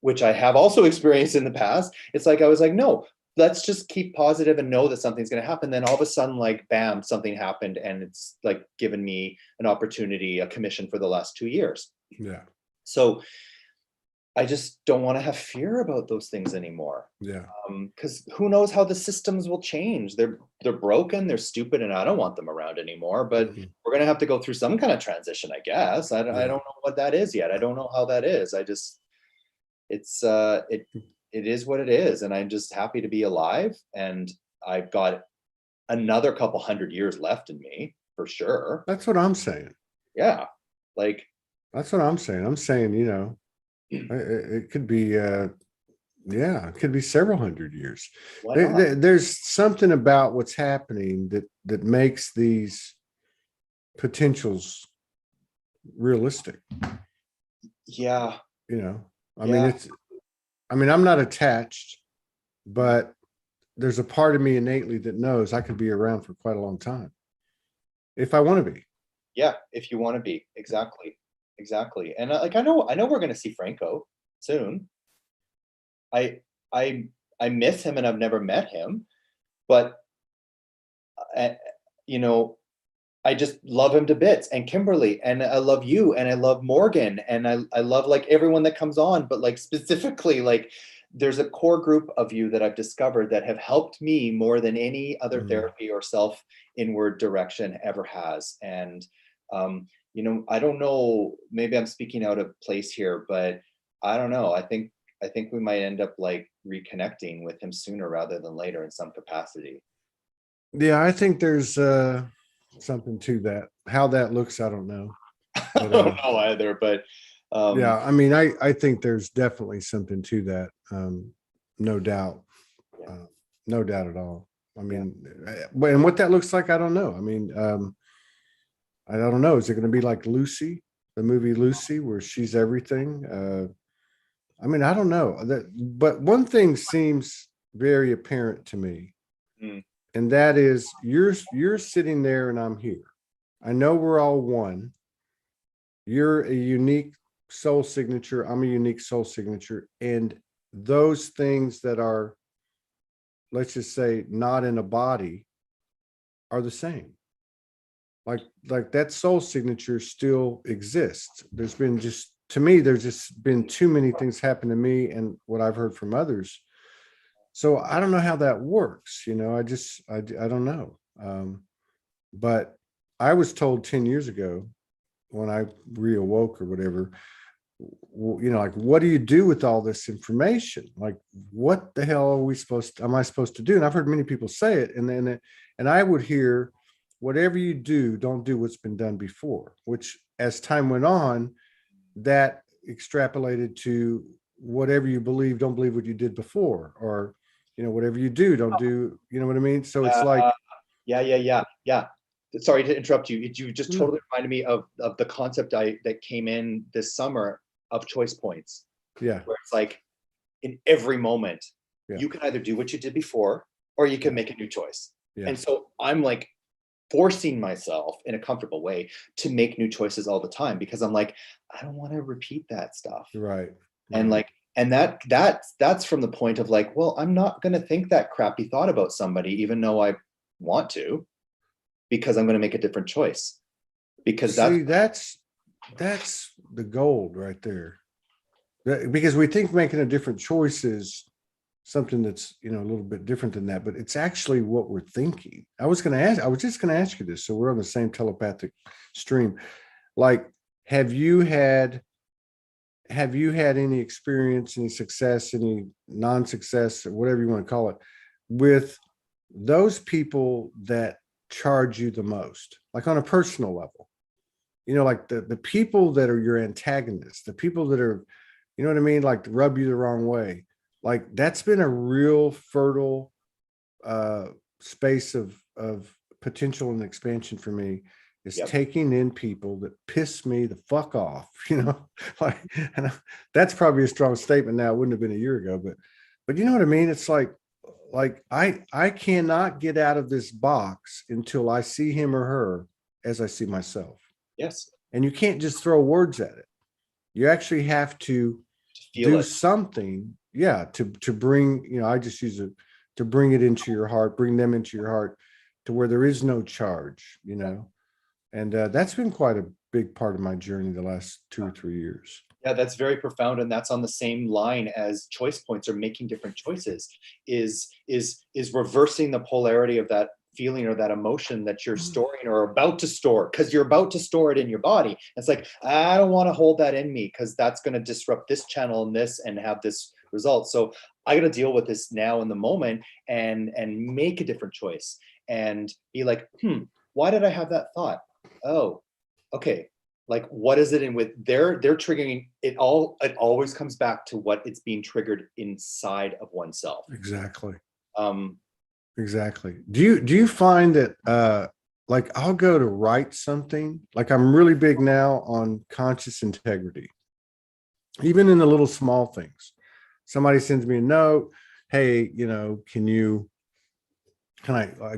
which I have also experienced in the past. It's like I was like, no, let's just keep positive and know that something's going to happen. Then all of a sudden, like, bam, something happened, and it's like given me an opportunity, a commission for the last 2 years. Yeah. So I just don't want to have fear about those things anymore. Yeah. Because who knows how the systems will change? They're broken, they're stupid, and I don't want them around anymore. But we're gonna have to go through some kind of transition, I guess. I don't know what that is yet. I don't know how that is. It is what it is, and I'm just happy to be alive. And I've got another couple 100 years left in me for sure. That's what I'm saying. Yeah, like that's what I'm saying. I'm saying, it could be it could be several hundred years. There's something about what's happening that makes these potentials realistic. Yeah. I mean, I'm not attached, but there's a part of me innately that knows I could be around for quite a long time if I want to be. Yeah, if you want to be. Exactly. And like, I know we're going to see Franco soon. I miss him, and I've never met him, but I just love him to bits, and Kimberly, and I love you, and I love Morgan, and I love like everyone that comes on, but like specifically, like, there's a core group of you that I've discovered that have helped me more than any other therapy or self inward direction ever has. And I don't know, maybe I'm speaking out of place here, but I don't know. I think we might end up like reconnecting with him sooner rather than later in some capacity. Yeah, I think there's something to that. How that looks, I don't know. But, I don't know either, but yeah, I mean, I think there's definitely something to that. No doubt. No doubt at all. I mean, and what that looks like, I don't know. I mean, I don't know. Is it going to be like Lucy, the movie Lucy, where she's everything? I mean, I don't know. But one thing seems very apparent to me, and that is you're sitting there and I'm here. I know we're all one. You're a unique soul signature. I'm a unique soul signature. And those things that are, let's just say, not in a body are the same. Like that soul signature still exists. There's been just to me, there's just been too many things happen to me and what I've heard from others. So I don't know how that works. I don't know. But I was told 10 years ago when I reawoke or whatever, like, what do you do with all this information? Like, what the hell am I supposed to do? And I've heard many people say it. And I would hear, whatever you do, don't do what's been done before, which as time went on, that extrapolated to whatever you believe, don't believe what you did before, or, whatever you do, don't do, you know what I mean? So it's like, yeah. Sorry to interrupt you. You just No. totally reminded me of the concept that came in this summer of choice points. Yeah. Where it's like, in every moment, Yeah. you can either do what you did before, or you can make a new choice. Yeah. And so I'm like forcing myself in a comfortable way to make new choices all the time, because I'm like, I don't want to repeat that stuff. Right. And like, and that's from the point of like, well, I'm not going to think that crappy thought about somebody, even though I want to, because I'm going to make a different choice. Because that's the gold right there. Because we think making a different choice is something that's, a little bit different than that, but it's actually what we're thinking. I was just going to ask you this. So we're on the same telepathic stream. Like, have you had any experience, any success, any non-success, or whatever you want to call it, with those people that charge you the most, like on a personal level? Like the people that are your antagonists, the people that are, you know what I mean, like to rub you the wrong way. Like, that's been a real fertile space of potential and expansion for me, is taking in people that piss me the fuck off, like, and that's probably a strong statement now. It wouldn't have been a year ago, but you know what I mean? It's like I cannot get out of this box until I see him or her as I see myself. Yes. And you can't just throw words at it. You actually have to do something, to bring, I just use it to bring it into your heart, bring them into your heart, to where there is no charge, and that's been quite a big part of my journey the last 2 or 3 years. Yeah, that's very profound, and that's on the same line as choice points, or making different choices, is reversing the polarity of that feeling or that emotion that you're storing or about to store, because you're about to store it in your body. It's like, I don't want to hold that in me, because that's going to disrupt this channel and this, and have this result. So I got to deal with this now in the moment, and make a different choice, and be like, why did I have that thought? Oh, okay. Like, what is it in with they're triggering it all? It always comes back to what it's being triggered inside of oneself. Exactly. Exactly. Do you find that like, I'll go to write something, like I'm really big now on conscious integrity, even in the little small things. Somebody sends me a note, hey, I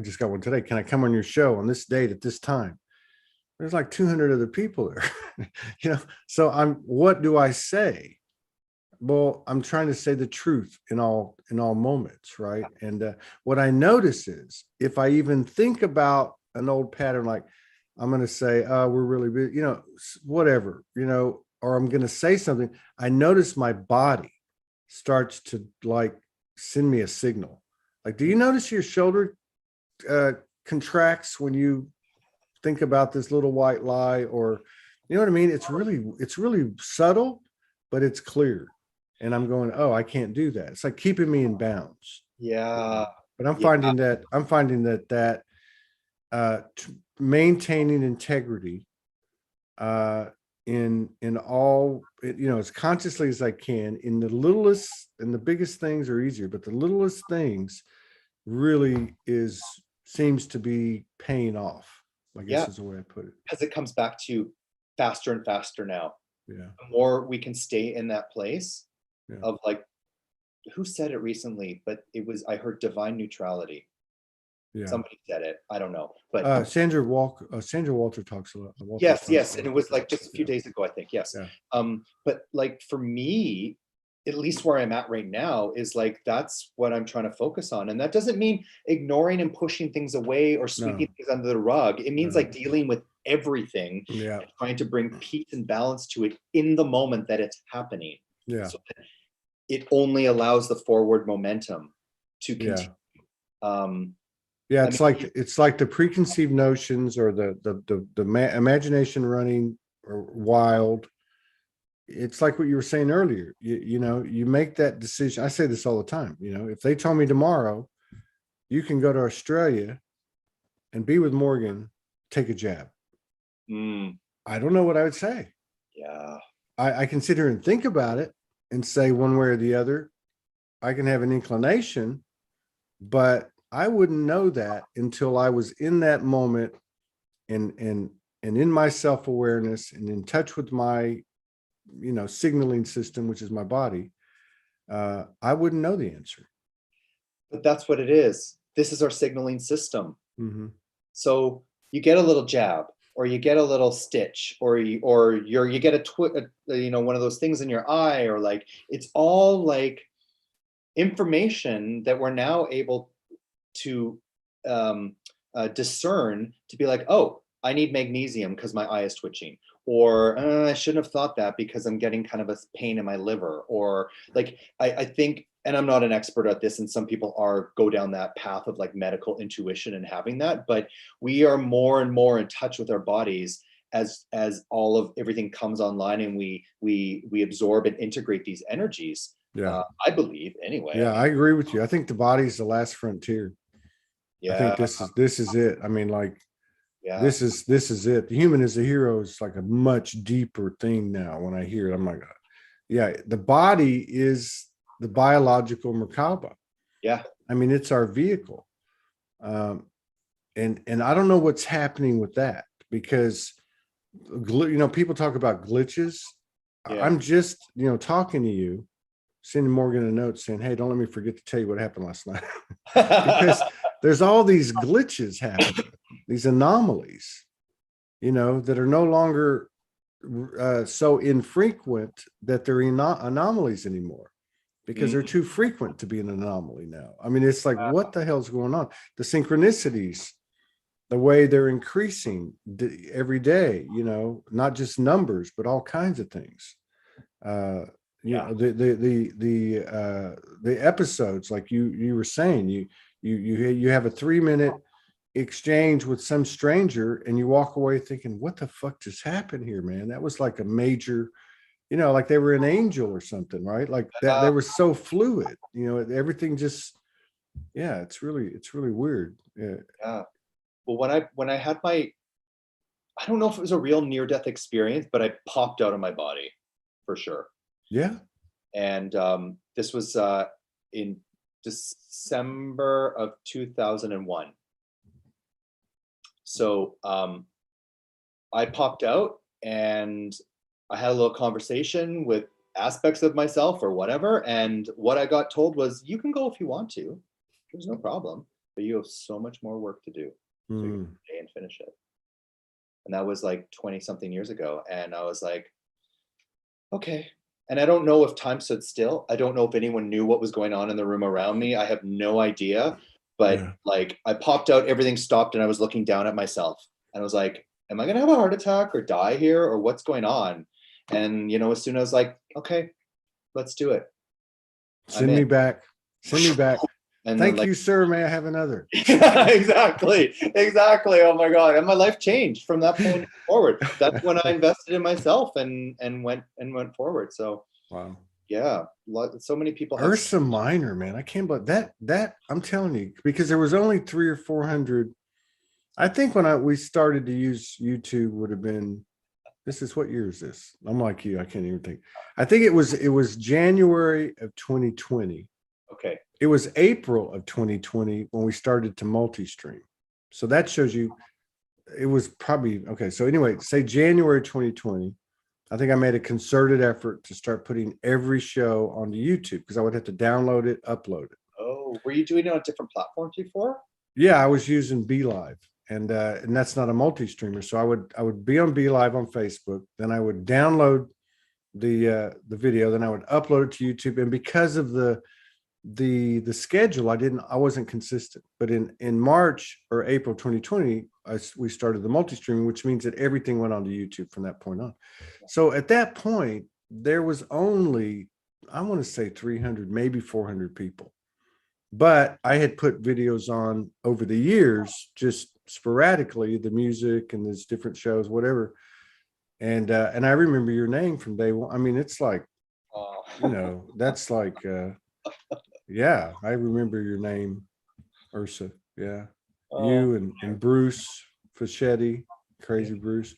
just got one today, can I come on your show on this date at this time? There's like 200 other people there. So what do I say? Well, I'm trying to say the truth in all moments, right? And what I notice is, if I even think about an old pattern, like I'm going to say, we're really busy, whatever, or I'm going to say something, I notice my body starts to like send me a signal. Like, do you notice your shoulder contracts when you think about this little white lie? Or, you know what I mean? It's really subtle, but it's clear. And I'm going, oh, I can't do that. It's like keeping me in bounds. Yeah. But I'm finding that maintaining integrity in all, as consciously as I can, in the littlest and the biggest things are easier, but the littlest things really seems to be paying off, I guess is the way I put it. Because it comes back to faster and faster now. Yeah. The more we can stay in that place of like, who said it recently, but I heard divine neutrality. Yeah. Somebody said it. I don't know, but Sandra Walter talks a lot. Yes, and it was like just a few days ago, I think. Yes. Yeah. But like, for me, at least where I'm at right now is like, that's what I'm trying to focus on. And that doesn't mean ignoring and pushing things away or sweeping things under the rug. It means like dealing with everything Yeah. and trying to bring peace and balance to it in the moment that it's happening. Yeah. So that it only allows the forward momentum to continue. Yeah, it's like the preconceived notions or the imagination running or wild. It's like what you were saying earlier. You know, you make that decision. I say this all the time. You know, if they told me tomorrow you can go to Australia and be with Morgan, take a jab. I don't know what I would say. Yeah. I can sit here and think about it and say one way or the other. I can have an inclination, but I wouldn't know that until I was in that moment and in my self-awareness and in touch with my, you know, signaling system, which is my body. I wouldn't know the answer. But that's what it is. This is our signaling system. Mm-hmm. So you get a little jab, or you get a little stitch, or you get you know, one of those things in your eye, or like, it's all like information that we're now able to discern, to be like, oh, I need magnesium because my eye is twitching, or I shouldn't have thought that because I'm getting kind of a pain in my liver, or like, I think, and I'm not an expert at this, and some people go down that path of like medical intuition and having that, but we are more and more in touch with our bodies as all of everything comes online, and we absorb and integrate these energies. Yeah, I believe anyway. Yeah, I agree with you. I think the body's the last frontier. Yeah, I think this is it. I mean, like, yeah, this is it. The human is a hero is like a much deeper thing now. When I hear it, I'm like, yeah, the body is the biological Merkaba. yeah. I mean, it's our vehicle. And I don't know what's happening with that, because, you know, people talk about glitches. Yeah. I'm just, you know, talking to you, sending Morgan a note saying, hey, don't let me forget to tell you what happened last night. Because there's all these glitches happening, these anomalies, you know, that are no longer so infrequent that they're not anomalies anymore, because they're too frequent to be an anomaly now. I mean, it's like, what the hell's going on? The synchronicities, the way they're increasing every day, you know, not just numbers, but all kinds of things. You know, the episodes, like you were saying, you have a 3-minute exchange with some stranger and you walk away thinking, what the fuck just happened here, man? That was like a major, you know, like they were an angel or something, right? Like that, they were so fluid, you know, everything just, yeah, it's really weird. Yeah. Well, when I had my, I don't know if it was a real near-death experience, but I popped out of my body for sure. Yeah. And this was in December of 2001. So I popped out and I had a little conversation with aspects of myself or whatever. And what I got told was, you can go if you want to, there's no problem, but you have so much more work to do. So you can stay and finish it. And that was like 20 something years ago. And I was like, okay. And I don't know if time stood still. I don't know if anyone knew what was going on in the room around me. I have no idea. But like, I popped out, everything stopped, and I was looking down at myself. And I was like, am I going to have a heart attack or die here, or what's going on? And, you know, as soon as I was like, okay, let's do it. Send me back. Send me back. And thank like, you, sir. May I have another? Exactly. Oh my God. And my life changed from that point forward. That's when I invested in myself and went forward. So, wow. Yeah. So many people have Ursa Minor, man. I can't believe that I'm telling you, because there was only 300 or 400. I think when we started to use YouTube would have been, this is, what year is this? I'm like you, I can't even think. I think it was January of 2020. Okay. It was April of 2020 when we started to multi-stream. So that shows you it was probably, okay. So anyway, say January 2020, I think I made a concerted effort to start putting every show onto YouTube, because I would have to download it, upload it. Oh, were you doing it on different platforms before? Yeah, I was using BeLive, and that's not a multi-streamer. So I would be on BeLive on Facebook, then I would download the video, then I would upload it to YouTube. And because of the schedule, I wasn't consistent. But in March or April 2020, we started the multi-streaming, which means that everything went onto YouTube from that point on. So at that point, there was only, I want to say 300, maybe 400 people. But I had put videos on over the years, just sporadically, the music and these different shows, whatever. And I remember your name from day one. I mean, it's like, that's like, yeah, I remember your name, Ursa. Yeah. You and Bruce Fischetti, Crazy Bruce.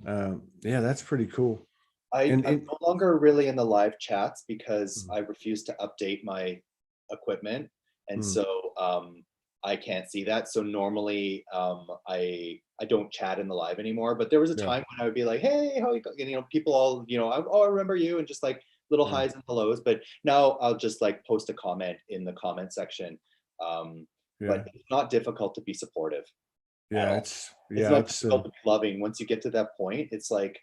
Yeah, that's pretty cool. I'm no longer really in the live chats because I refuse to update my equipment. And so I can't see that. So normally I don't chat in the live anymore. But there was a time when I would be like, hey, how you people all, I remember you, and just like little highs and lows. But now I'll just like post a comment in the comment section. But it's not difficult to be supportive. It's not difficult to be loving. Once you get to that point, it's like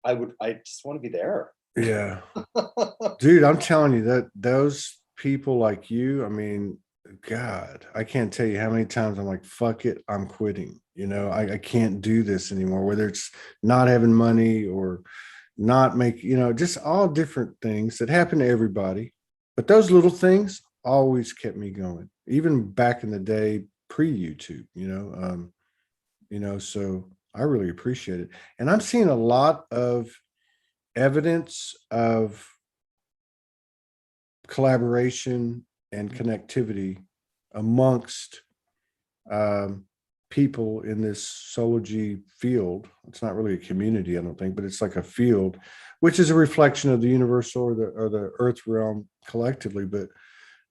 I just want to be there. Yeah. Dude, I'm telling you that those people like you, I mean, God, I can't tell you how many times I'm like, fuck it, I'm quitting. I can't do this anymore, whether it's not having money or not make, just all different things that happen to everybody. But those little things always kept me going, even back in the day pre-YouTube, so I really appreciate it. And I'm seeing a lot of evidence of collaboration and connectivity amongst people in this Soulogy field. It's not really a community, I don't think, but it's like a field, which is a reflection of the universal or the earth realm collectively. But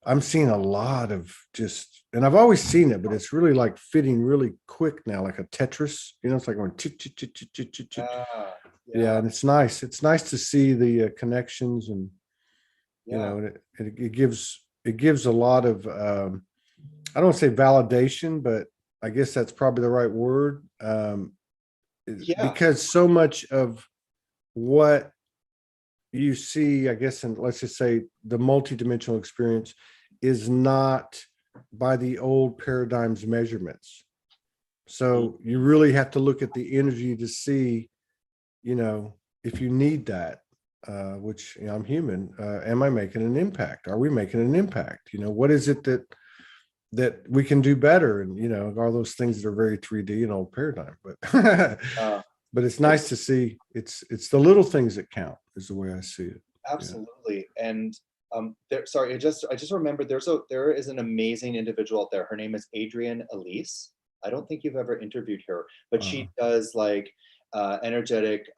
I'm seeing a lot of just, and I've always seen it, but it's really like fitting really quick now, like a Tetris. It's like going yeah, and it's nice. It's nice to see the connections, and it gives a lot of I don't want to say validation, but I guess that's probably the right word. Because so much of what you see, I guess, and let's just say the multidimensional experience is not by the old paradigms measurements. So you really have to look at the energy to see, if you need that, which I'm human, am I making an impact? Are we making an impact? What is it that we can do better? And, all those things that are very 3D and old paradigm, but it's nice to see it's the little things that count is the way I see it. Absolutely. And I just remembered there is an amazing individual out there. Her name is Adrienne Elise. I don't think you've ever interviewed her, but she does like energetic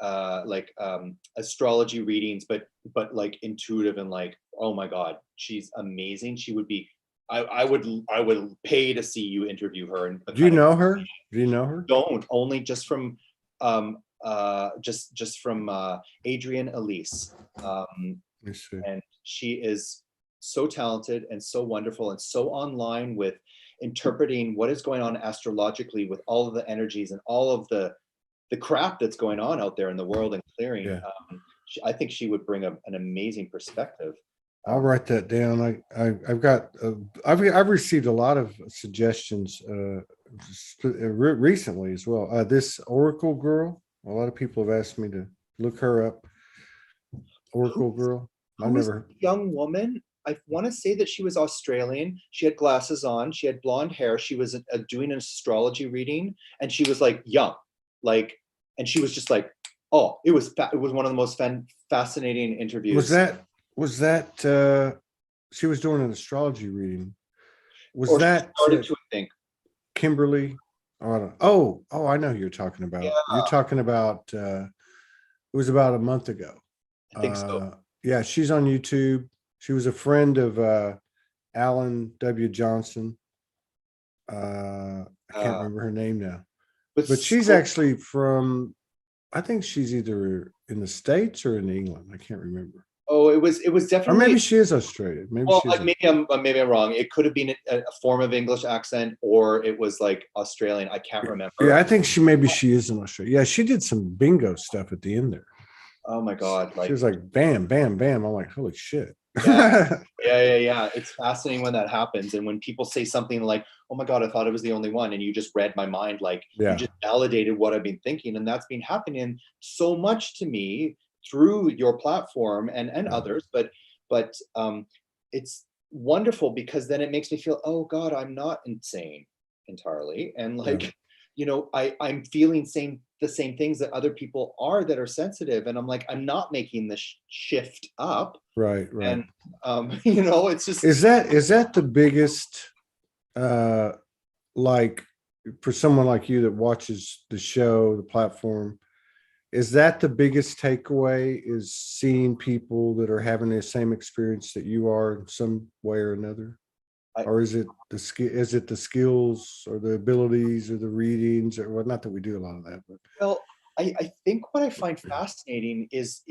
astrology readings, but like intuitive, and like, oh my God, she's amazing. She would be, I would pay to see you interview her. And do you know her? Don't, only just from just from Adrienne Elise. And she is so talented and so wonderful and so online with interpreting what is going on astrologically with all of the energies and all of the crap that's going on out there in the world and clearing. I think she would bring an amazing perspective. I'll write that down. I've received a lot of suggestions recently as well. This Oracle girl, a lot of people have asked me to look her up. Oracle girl. I've never. Young woman. I want to say that she was Australian. She had glasses on. She had blonde hair. She was doing an astrology reading, and she was like young, like, and she was just like, oh, it was one of the most fascinating interviews. Was that she was doing an astrology reading? Was that started to, I think, Kimberly? Oh, I know who you're talking about. Yeah. You're talking about it was about a month ago. I think so. Yeah, she's on YouTube. She was a friend of Alan W. Johnson. I can't remember her name now. But she's actually from, I think she's either in the States or in England. I can't remember. Oh, it was definitely. Or maybe she is Australian. Maybe I'm wrong. It could have been a form of English accent, or it was like Australian. I can't remember. Yeah, I think she is in Australia. Yeah, she did some bingo stuff at the end there. Oh my God. She Like, was like, bam, bam, bam. I'm like, holy shit. yeah, yeah. It's fascinating when that happens. And when people say something like, oh my God, I thought I was the only one. And you just read my mind, like you Yeah. just validated what I've been thinking. And that's been happening so much to me through your platform and Yeah. others. But it's wonderful because then it makes me feel, oh God, I'm not insane entirely. And Yeah. like, I'm feeling the same things that other people are that are sensitive. And I'm like, I'm not making the shift up. Right. Right. And it's just Is that the biggest uh like for someone like you that watches the show, the platform, is that the biggest takeaway, is seeing people that are having the same experience that you are in some way or another? I, Or is it the skills or the abilities or the readings, or well, not that we do a lot of that, but well, I think what I find fascinating is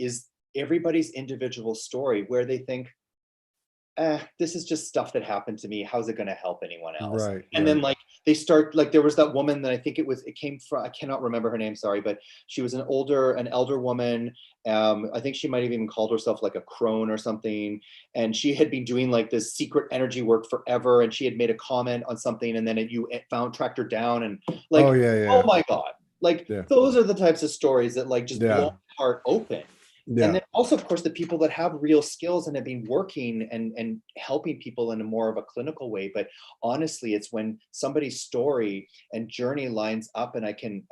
everybody's individual story where they think, this is just stuff that happened to me. How's it going to help anyone else? right, And then right. like they start, like there was that woman that it came from, I cannot remember her name, sorry, but she was an elder woman. I think she might have even called herself like a crone or something. And she had been doing like this secret energy work forever. And she had made a comment on something, and then it tracked her down, and Oh like, yeah, oh yeah, my God. Like yeah, those are the types of stories that like just blow yeah, my heart open. And yeah, then also, of course, the people that have real skills and have been working and helping people in a more of a clinical way. But honestly, it's when somebody's story and journey lines up, and I can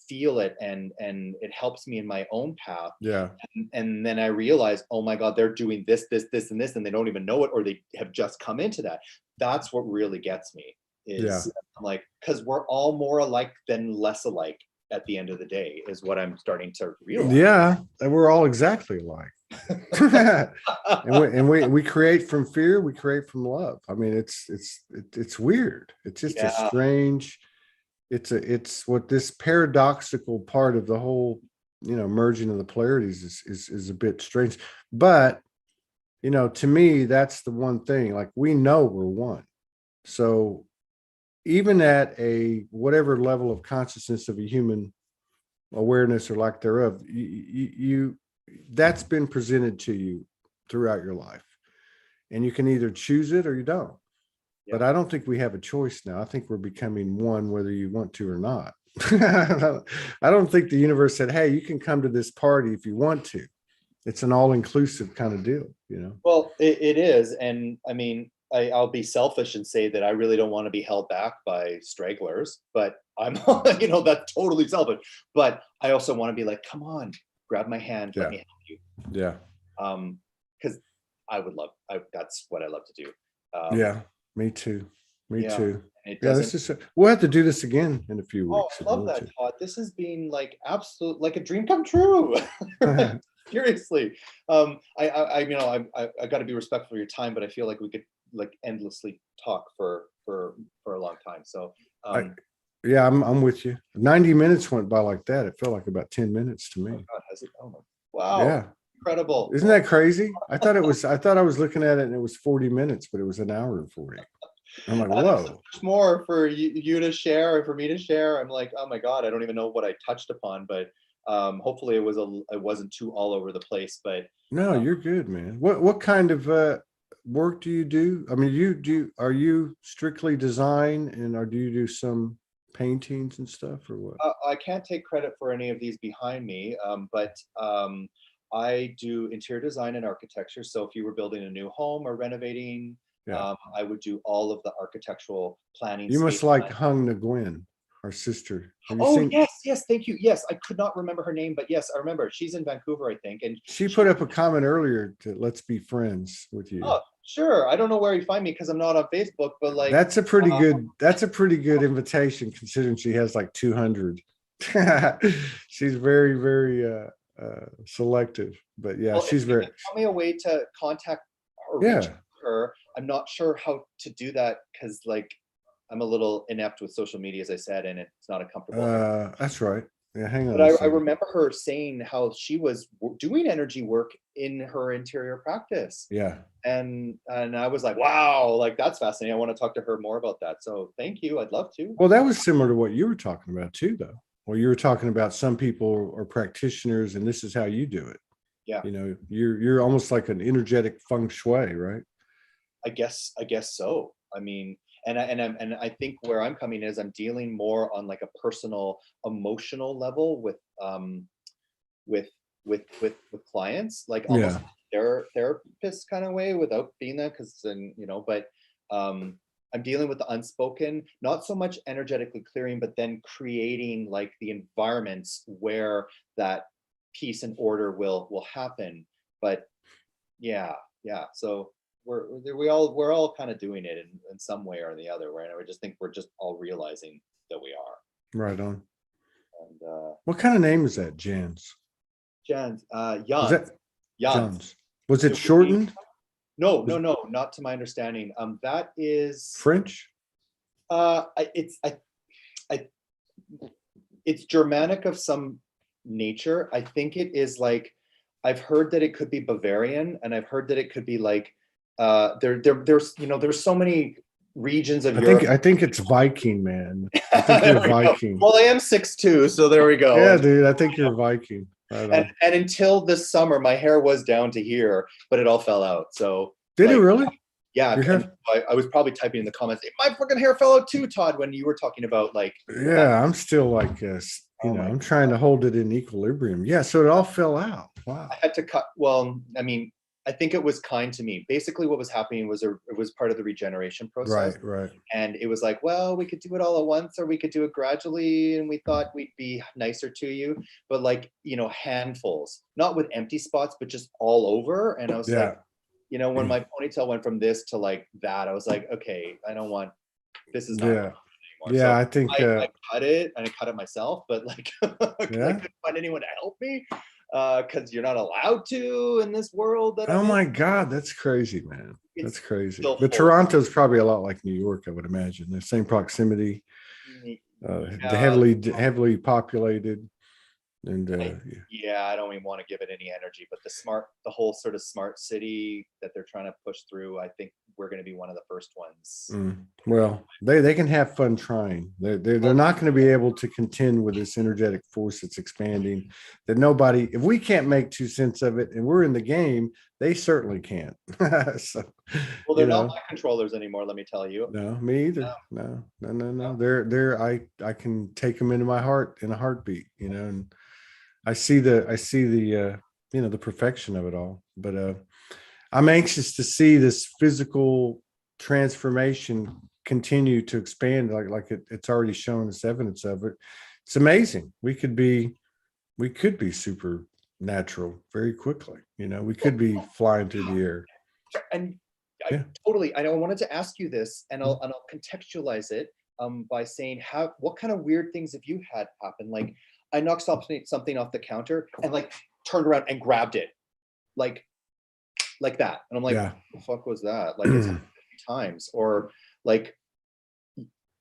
feel it, and it helps me in my own path. yeah, And then I realize, oh my God, they're doing this, and this, and they don't even know it, or they have just come into that. That's what really gets me. yeah, Is I'm like, because we're all more alike than less alike at the end of the day, is what I'm starting to realize. yeah. And we're all exactly alike. And we create from fear, we create from love. I mean, it's weird. It's just a Yeah. strange. It's what this paradoxical part of the whole, merging of the polarities is a bit strange. But to me, that's the one thing. Like, we know we're one. So even at a whatever level of consciousness of a human awareness or lack thereof, you that's been presented to you throughout your life, and you can either choose it or you don't. Yeah. But I don't think we have a choice now. I think we're becoming one, whether you want to or not. I don't think the universe said, hey, you can come to this party if you want to. It's an all-inclusive kind of deal. Well, it is. And I mean, I'll be selfish and say that I really don't want to be held back by stragglers, but I'm, that's totally selfish. But I also want to be like, come on, grab my hand, let Yeah, me help you. yeah, Because that's what I love to do. yeah. Me too. Me Yeah. too. And it Yeah, doesn't. we'll have to do this again in a few Oh, weeks if I you love want that, Todd. This has been like absolute, like a dream come true. to. Seriously. I got to be respectful of your time, but I feel like we could like endlessly talk for a long time. So, I, yeah, I'm with you. 90 minutes went by like that. It felt like about 10 minutes to oh me. God, has it? Oh my, wow, Yeah. incredible. Isn't that crazy? I thought I was looking at it and it was 40 minutes, but it was an hour and 40. I'm like, There's so whoa. much more for you to share and for me to share. I'm like, oh my God, I don't even know what I touched upon, but hopefully it wasn't too all over the place. But No, uh, you're good, man. What kind of work do you do? I mean, are you strictly design, or do you do some paintings and stuff, or what? I can't take credit for any of these behind me, but I do interior design and architecture. So if you were building a new home or renovating, Yeah. I would do all of the architectural planning, You must space like planning. Hung Nguyen, our sister. Have you Oh seen? yes, yes, thank you. Yes, I could not remember her name, but yes, I remember. She's in Vancouver, I think, and She she. put up a comment earlier to let's be friends with you. Oh, sure. I don't know where you find me because I'm not on Facebook, but like, uh, That's a pretty good invitation, considering she has like 200. She's very, very selective, but yeah, well, if she's you very, can tell me a way to contact or reach yeah. her, I'm not sure how to do that because like I'm a little inept with social media, as I said, and it's not a comfortable environment. That's right. Yeah, hang But on a I second. remember her saying how she was doing energy work in her interior practice. Yeah. And I was like, wow, like that's fascinating. I want to talk to her more about that. So thank you. I'd love to. Well, that was similar to what you were talking about too, though. Well, you were talking about some people are practitioners, and this is how you do it. Yeah, You know, you're almost like an energetic feng shui, right? I guess so. I mean, and I think where I'm coming is I'm dealing more on like a personal, emotional level with with clients, like almost Yeah. therapist kind of way without being that, because then but I'm dealing with the unspoken, not so much energetically clearing, but then creating like the environments where that peace and order will happen. But yeah, yeah. So we're all kind of doing it in some way or the other, right? I just think we're just all realizing that we are. Right on. And What kind of name is that, Janz? Janz, Was Janz, that Janz. Janz? Was it It would be shortened? no, Was no, it no, not to my understanding. That is French? I it's Germanic of some nature. I think it is like I've heard that it could be Bavarian, and I've heard that it could be like there's so many regions of Europe. I think it's Viking, man. I think There you're we go. Viking. Well, I am 6'2", so there we go. Yeah, dude. I think you're Viking. Right And on. and until this summer, my hair was down to here, but it all fell out. So Did it like, really? yeah, Your and hair? I was probably typing in the comments, my fucking hair fell out too, Todd, when you were talking about like that. Yeah, I'm still like Oh my, I'm trying to hold it in equilibrium. Yeah, so it all fell out. I Wow. had to cut. Well, I mean, I think it was kind to me. Basically, what was happening was it was part of the regeneration process. Right, right. And it was like, well, we could do it all at once or we could do it gradually. And we thought we'd be nicer to you, but like, handfuls, not with empty spots, but just all over. And I was like, Yeah. when my ponytail went from this to like that, I was like, okay, I don't want, this is not Yeah. anymore. Yeah, So I think I cut it, and I cut it myself, but like, I yeah. couldn't find anyone to help me because you're not allowed to in this world that Oh I'm in. my God, that's crazy, man. That's It's crazy. still But full. Toronto's probably a lot like New York, I would imagine. The same proximity, the Yeah, heavily populated, and yeah, I don't even want to give it any energy, but the whole sort of smart city that they're trying to push through, I think we're going to be one of the first ones. well, they can have fun trying. They're not going to be able to contend with this energetic force that's expanding. That nobody, if we can't make 2 cents of it, and we're in the game, they certainly can't. So, Well, they're not my controllers anymore, let me tell you. no, me either. No, no, no, no. They're I can take them into my heart in a heartbeat, and I see the the perfection of it all. But I'm anxious to see this physical transformation continue to expand, like it's already shown us evidence of it. It's amazing. We could be supernatural very quickly. We could be flying through the air. And Yeah. I wanted to ask you this, and I'll contextualize it by saying, what kind of weird things have you had happen? Like, I knocked something off the counter and like turned around and grabbed it, like that, and I'm like, Yeah. what the fuck was that? Like, it's happened 50 times, or like,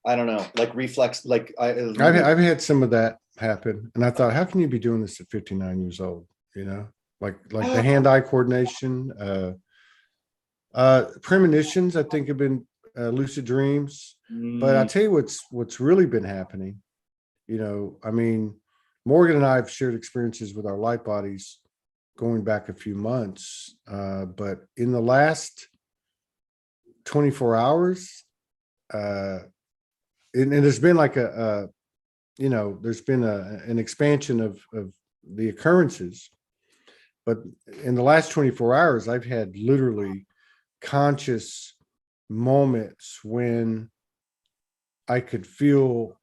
I don't know, like reflex, like I've had some of that happen, and I thought, how can you be doing this at 59 years old? Like the hand-eye coordination, premonitions. I think have been lucid dreams, but I tell you what's really been happening. I mean, Morgan and I have shared experiences with our light bodies going back a few months, but in the last 24 hours, and there's been like there's been an expansion of the occurrences, but in the last 24 hours, I've had literally conscious moments when I could feel,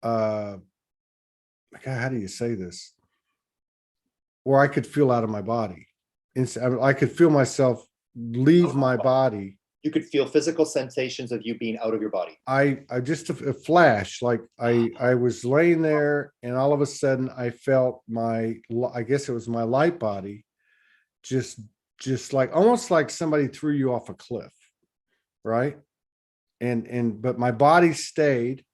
God, how do you say this? Where I could feel out of my body. I could feel myself leave my body. You could feel physical sensations of you being out of your body. I just a flash, like I was laying there, and all of a sudden I felt I guess it was my light body, just like almost like somebody threw you off a cliff, right? But my body stayed,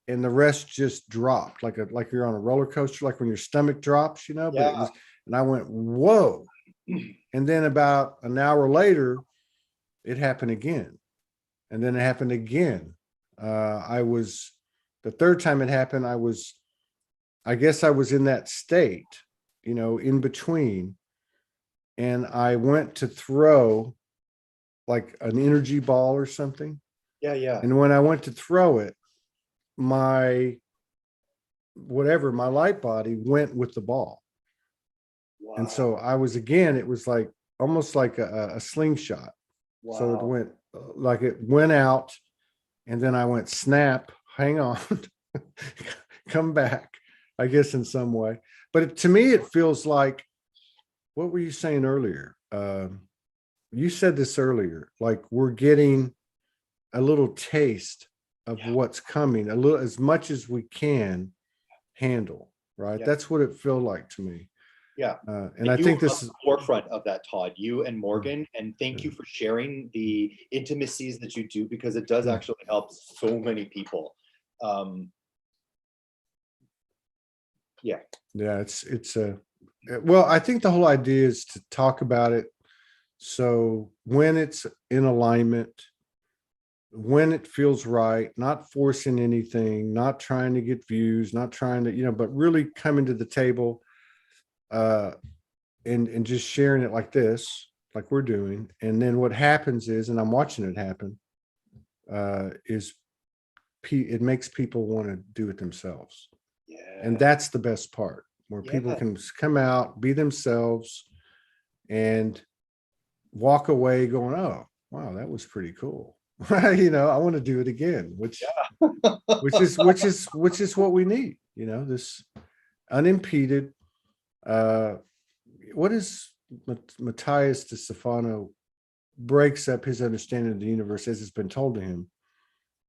and the rest just dropped like you're on a roller coaster, like when your stomach drops, but Yeah. it was, and I went, whoa. And then about an hour later, it happened again. And then it happened again. The third time it happened, I was I guess I was in that state, in between, and I went to throw like an energy ball or something. Yeah, yeah. And when I went to throw it, my light body went with the ball. And Wow. so I was, again, it was like almost like a slingshot. So it Wow. went like it went out, and then I went snap, hang on, come back, I guess, in some way. But to me, it feels like, what were you saying earlier? You said this earlier, like we're getting a little taste of Yeah. what's coming, a little, as much as we can handle, right? Yeah. That's what it felt like to me. Yeah. And I You were think on this the is, forefront of that, Todd, you and Morgan, and thank yeah, you for sharing the intimacies that you do, because it does yeah, actually help so many people. Yeah. yeah, it's a, well, I think the whole idea is to talk about it. So when it's in alignment, when it feels right, not forcing anything, not trying to get views, not trying to, but really coming to the table, uh, and just sharing it like this, like we're doing. And then what happens is, and I'm watching it happen, is it makes people want to do it themselves. And Yeah. that's the best part, where people Yeah. can come out, be themselves, and walk away going, oh, wow, that was pretty cool. I want to do it again, which is what we need, this unimpeded, uh, what is Matthias de Stefano breaks up his understanding of the universe as it's been told to him,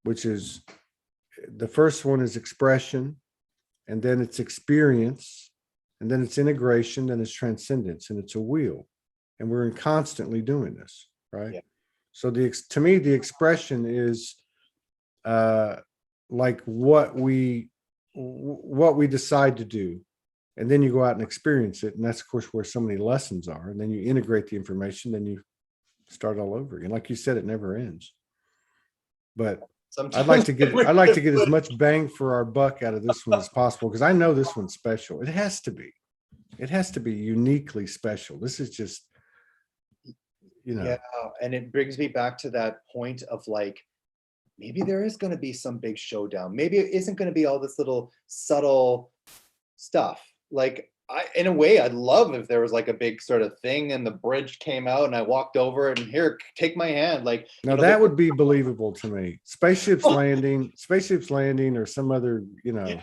which is, the first one is expression, and then it's experience, and then it's integration, then it's transcendence, and it's a wheel. And we're constantly doing this, right? Yeah. So to me, the expression is like what we decide to do. And then you go out and experience it. And that's, of course, where so many lessons are. And then you integrate the information, then you start all over again. Like you said, it never ends. But I'd like Sometimes to get as much bang for our buck out of this one as possible, because I know this one's special. It has to be. It has to be uniquely special. This is just, Yeah. And it brings me back to that point of like, maybe there is going to be some big showdown. Maybe it isn't going to be all this little subtle stuff. Like, in a way, I'd love if there was like a big sort of thing and the bridge came out and I walked over it and here, take my hand. Like, now that would be believable to me. Spaceships landing, or some other, yeah.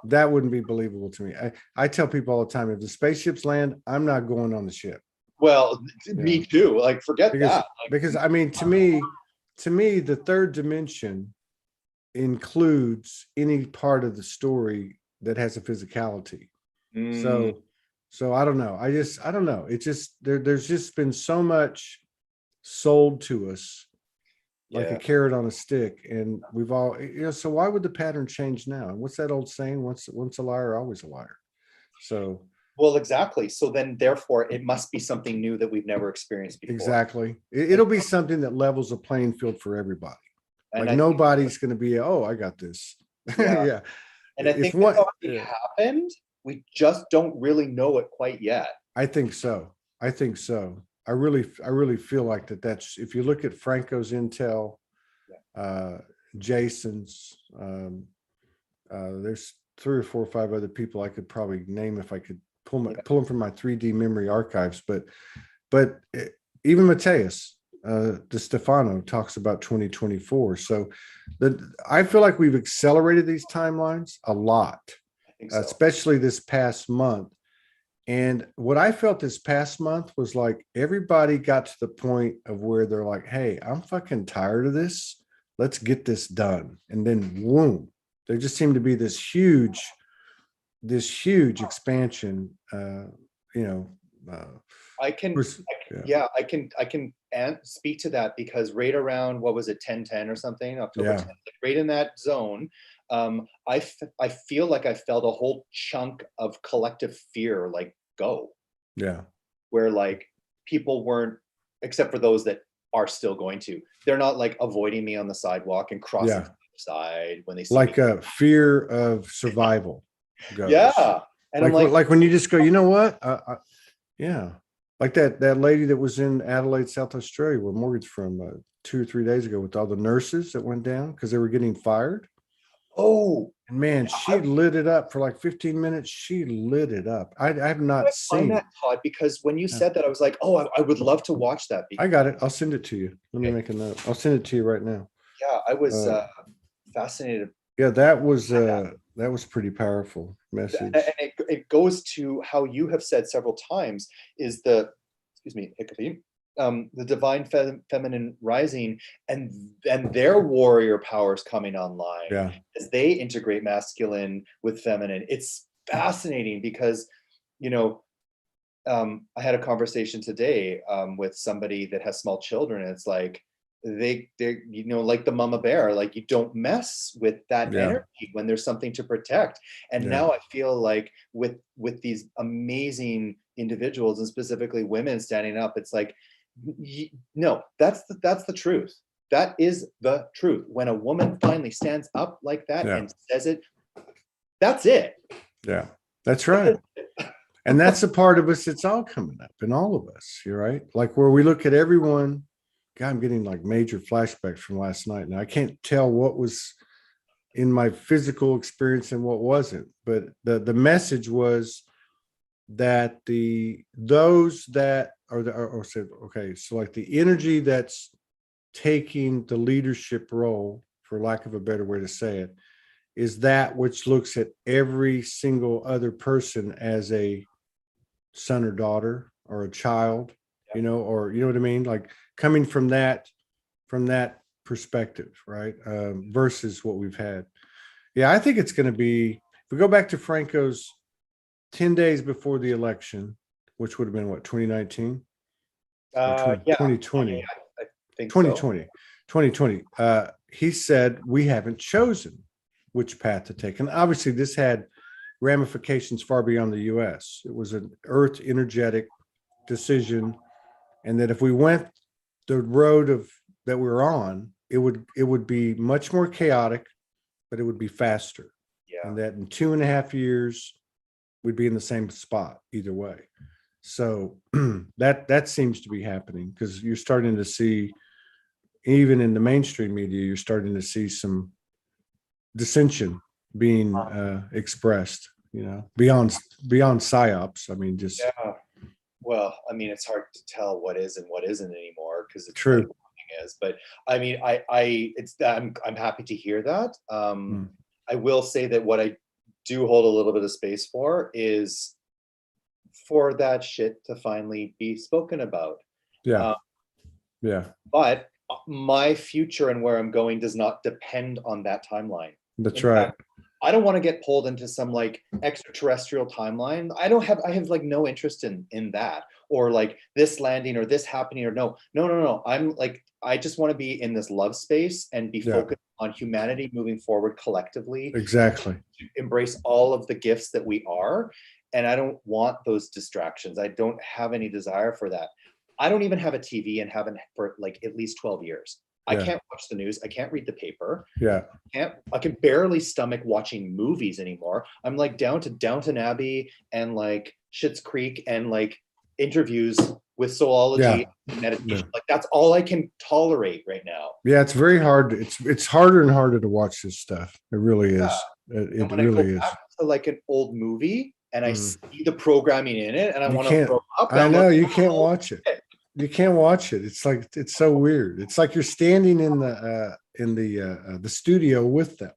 that wouldn't be believable to me. I tell people all the time, if the spaceships land, I'm not going on the ship. Well, Yeah. me too. Like, forget Because, that. because I mean, to me, the third dimension includes any part of the story that has a physicality. So I don't know. I don't know. It just, there's just been so much sold to us like a Yeah. carrot on a stick, and we've all, so why would the pattern change now? And what's that old saying? Once a liar, always a liar. So Well, exactly. So then, therefore, it must be something new that we've never experienced before. exactly, it'll be something that levels a playing field for everybody. And Like nobody's going to be, oh, I got this. yeah. Yeah. And I If think one, it's already happened. We just don't really know it quite yet. I think so. I think so. I really feel like that's, if you look at Franco's intel, Jason's, there's 3 or 4 or 5 other people I could probably name if I could pull them from my 3D memory archives. But even Matthias de Stefano talks about 2024. So I feel like we've accelerated these timelines a lot, So. especially this past month. And what I felt this past month was like everybody got to the point of where they're like, hey, I'm fucking tired of this. Let's get this done. And then boom, there just seemed to be this huge expansion. I can speak to that, because right around, what was it, 10/10 or something, October 10th, right in that zone, I feel like I felt a whole chunk of collective fear like go. Yeah. Where like people weren't, except for those that are still going to, they're not like avoiding me on the sidewalk and crossing to the side when they see like me. a fear of survival. goes. Yeah. And I'm like when you just go, you know what? Yeah. Like that lady that was in Adelaide, South Australia, where Morgan's from 2 or 3 days ago, with all the nurses that went down because they were getting fired. oh, And man, she lit it up for like 15 minutes. She lit it up. I have not find seen that, it. Todd, because when you Yeah. said that, I was like, oh, I would love to watch that. I got it. I'll send it to you. Let me make a note. I'll send it to you right now. Yeah, I was fascinated. Yeah, that was pretty powerful message. And it goes to how you have said several times is the, excuse me, hiccupy, the divine feminine rising and their warrior powers coming online. Yeah. As they integrate masculine with feminine. It's fascinating because, you know, I had a conversation today with somebody that has small children, and it's like they you know, like the mama bear, like you don't mess with that energy when there's something to protect. And now I feel like with these amazing individuals, and specifically women standing up, it's like, no, that's the truth. That is the truth. When a woman finally stands up like that and says it, that's it. Yeah, that's right. And that's the part of us that's all coming up in all of us. You're right. Like where we look at everyone. God, I'm getting like major flashbacks from last night. Now I can't tell what was in my physical experience and what wasn't. But the message was that those that are said, okay, so like the energy that's taking the leadership role, for lack of a better way to say it, is that which looks at every single other person as a son or daughter or a child, you know, or you know what I mean? Like coming from that perspective, right? Versus what we've had. Yeah, I think it's going to be, if we go back to Franco's 10 days before the election, which would have been what, 2019? 2020. I think 2020. so. 2020. He said, we haven't chosen which path to take. And obviously this had ramifications far beyond the US. It was an earth energetic decision. And that if we went the road that we're on, it would be much more chaotic, but it would be faster. Yeah. And that in 2.5 years, we'd be in the same spot either way. So that seems to be happening, because you're starting to see, even in the mainstream media, you're starting to see some dissension being expressed, you know, beyond psyops. I mean, just well, I mean, it's hard to tell what is and what isn't anymore, because it's true. like is. But I mean, I'm happy to hear that. I will say that what I do hold a little bit of space for is for that shit to finally be spoken about. Yeah. But my future and where I'm going does not depend on that timeline. That's right. Fact, I don't want to get pulled into some like extraterrestrial timeline. I have like no interest in that, or like this landing or this happening, or no. I'm like, I just want to be in this love space and be focused on humanity moving forward collectively. Exactly. Embrace all of the gifts that we are. And I don't want those distractions. I don't have any desire for that. I don't even have a TV and haven't for like at least 12 years. I can't watch the news. I can't read the paper. I can barely stomach watching movies anymore. I'm like down to Downton Abbey and like Schitt's Creek and like interviews with Soulogy and meditation. Like that's all I can tolerate right now. Yeah, it's very hard. It's harder and harder to watch this stuff. It really is. It really is. To like an old movie and I see the programming in it and I want to throw up. I know you can't watch it. You can't watch it. It's like, it's so weird. It's like you're standing in the studio with them,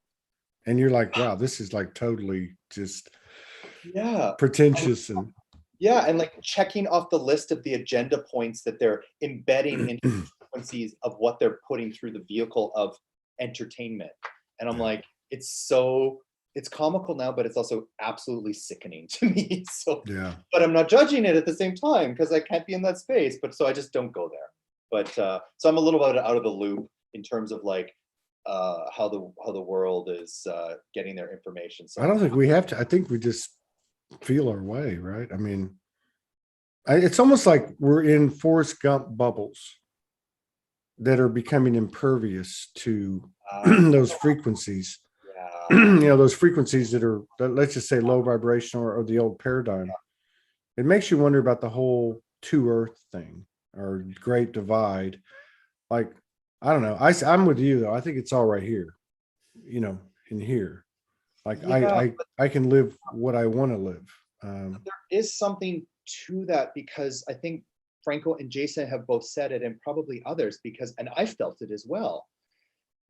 and you're like, wow, this is like totally just pretentious and like checking off the list of the agenda points that they're embedding into the frequencies of what they're putting through the vehicle of entertainment. And I'm like, it's comical now, but it's also absolutely sickening to me. So, but I'm not judging it at the same time because I can't be in that space. But so I just don't go there. But so I'm a little bit out of the loop in terms of like how the world is getting their information. So I don't think we have to. I think we just feel our way, right? I mean, it's almost like we're in Forrest Gump bubbles that are becoming impervious to those frequencies. you know, those frequencies that are, let's just say low vibration or the old paradigm, it makes you wonder about the whole two earth thing or great divide. Like, I don't know. I'm with you though. I think it's all right here, you know, in here. Like Yeah, I can live what I want to live. there is something to that, because I think Franco and Jason have both said it, and probably others, because, and I felt it as well,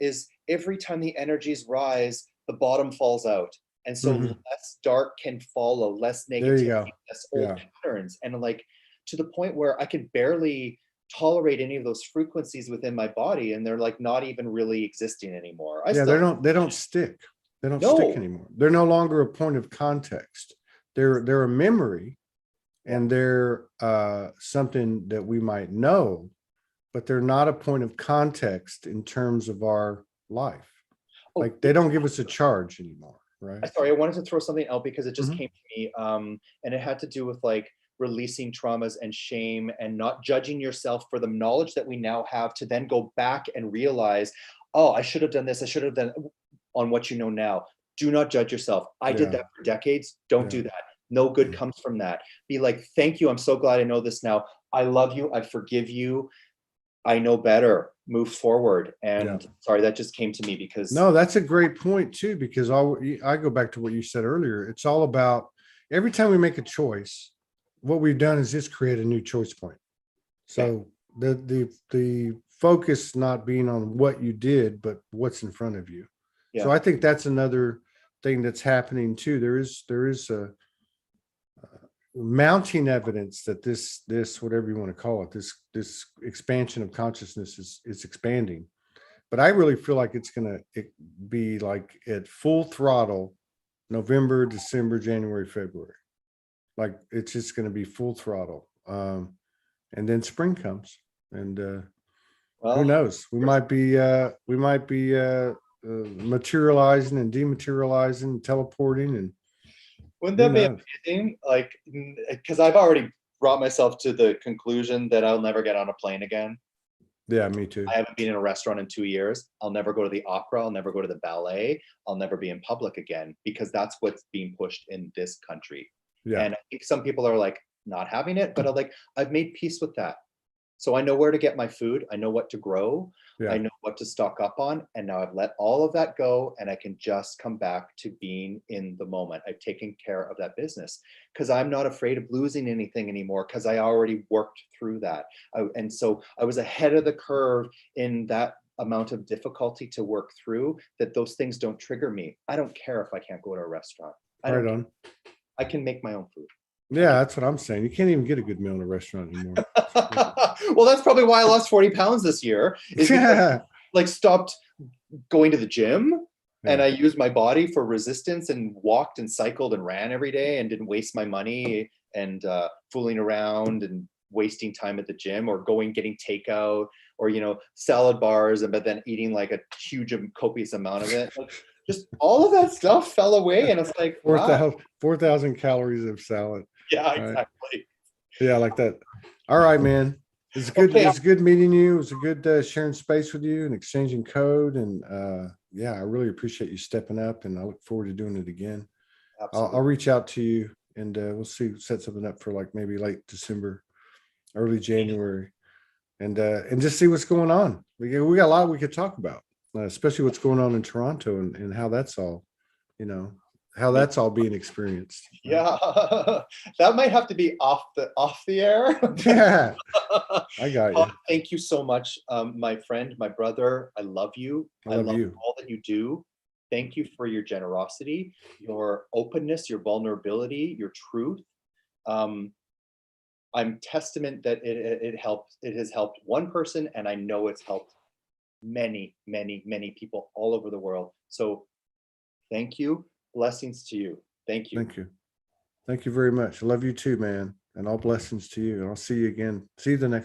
is every time the energies rise, the bottom falls out. And so Mhm. less dark can follow, less There you negativity, go. less old Yeah. patterns. And like, to the point where I could barely tolerate any of those frequencies within my body. And they're like not even really existing anymore. I Yeah. still, They don't stick. They don't stick no, anymore. They're no longer a point of context. They're a memory, and they're something that we might know, but they're not a point of context in terms of our life. oh, Like they don't give us a charge anymore, right? sorry, I wanted to throw something out because it just Mhm. came to me. And it had to do with like releasing traumas and shame and not judging yourself for the knowledge that we now have, to then go back and realize, oh, I should have done this. I should have done on what you know now. Do not judge yourself. I did Yeah. that for decades. Don't Yeah. do that. No good comes from that. Be like, thank you. I'm so glad I know this now. I love you. I forgive you. I know better. Move forward. Yeah. And sorry, that just came to me because No, that's a great point too, because I go back to what you said earlier. It's all about every time we make a choice, what we've done is just create a new choice point. yeah, So the focus not being on what you did, but what's in front of you. So yeah, I think that's another thing that's happening too. There is a mounting evidence that this whatever you want to call it, this expansion of consciousness is expanding. But I really feel like it's going to be like at full throttle November, December, January, February. Like it's just going to be full throttle. And then spring comes, and who well, knows? We might be materializing and dematerializing, teleporting, and wouldn't who that be knows? amazing? Like, because I've already brought myself to the conclusion that I'll never get on a plane again. Yeah, me too. I haven't been in a restaurant in 2 years. I'll never go to the opera. I'll never go to the ballet. I'll never be in public again, because that's what's being pushed in this country. Yeah, And I think some people are like not having it, but I'm like, I've made peace with that. So I know where to get my food. I know what to grow. I yeah. know what to stock up on. And now I've let all of that go, and I can just come back to being in the moment. I've taken care of that business because I'm not afraid of losing anything anymore, because I already worked through that. And so I was ahead of the curve in that amount of difficulty to work through, that those things don't trigger me. I don't care if I can't go to a restaurant. I Right don't care. on. I can make my own food. I Yeah, can. that's what I'm saying. You can't even get a good meal in a restaurant anymore. Well, that's probably why I lost 40 pounds this year, is because Yeah, like stopped going to the gym, and yeah, I used my body for resistance and walked and cycled and ran every day and didn't waste my money and fooling around and wasting time at the gym, or going getting takeout, or salad bars, and but then eating like a huge copious amount of it. Like, just all of that stuff fell away, and it's like, wow, 4,000 calories of salad. yeah, Right. exactly. Yeah, I like that. All right, man. It's good. Okay, It's good meeting you. It was a good sharing space with you and exchanging code. And yeah, I really appreciate you stepping up, and I look forward to doing it again. I'll absolutely. reach out to you, and we'll set something up for like maybe late December, early January, and just see what's going on. We got a lot we could talk about, especially what's going on in Toronto, and how that's all, you know, how that's all being experienced. Right? Yeah, that might have to be off the air. Yeah, I got you. Todd, thank you so much, my friend, my brother. I love you. I I love love you. all that you do. Thank you for your generosity, your openness, your vulnerability, your truth. Um, I'm testament that it helps. It has helped one person, and I know it's helped many, many, many people all over the world. So thank you. Blessings to you. Thank you. Thank you. Thank you very much. I love you too, man. And all blessings to you. And I'll see you again. See you the next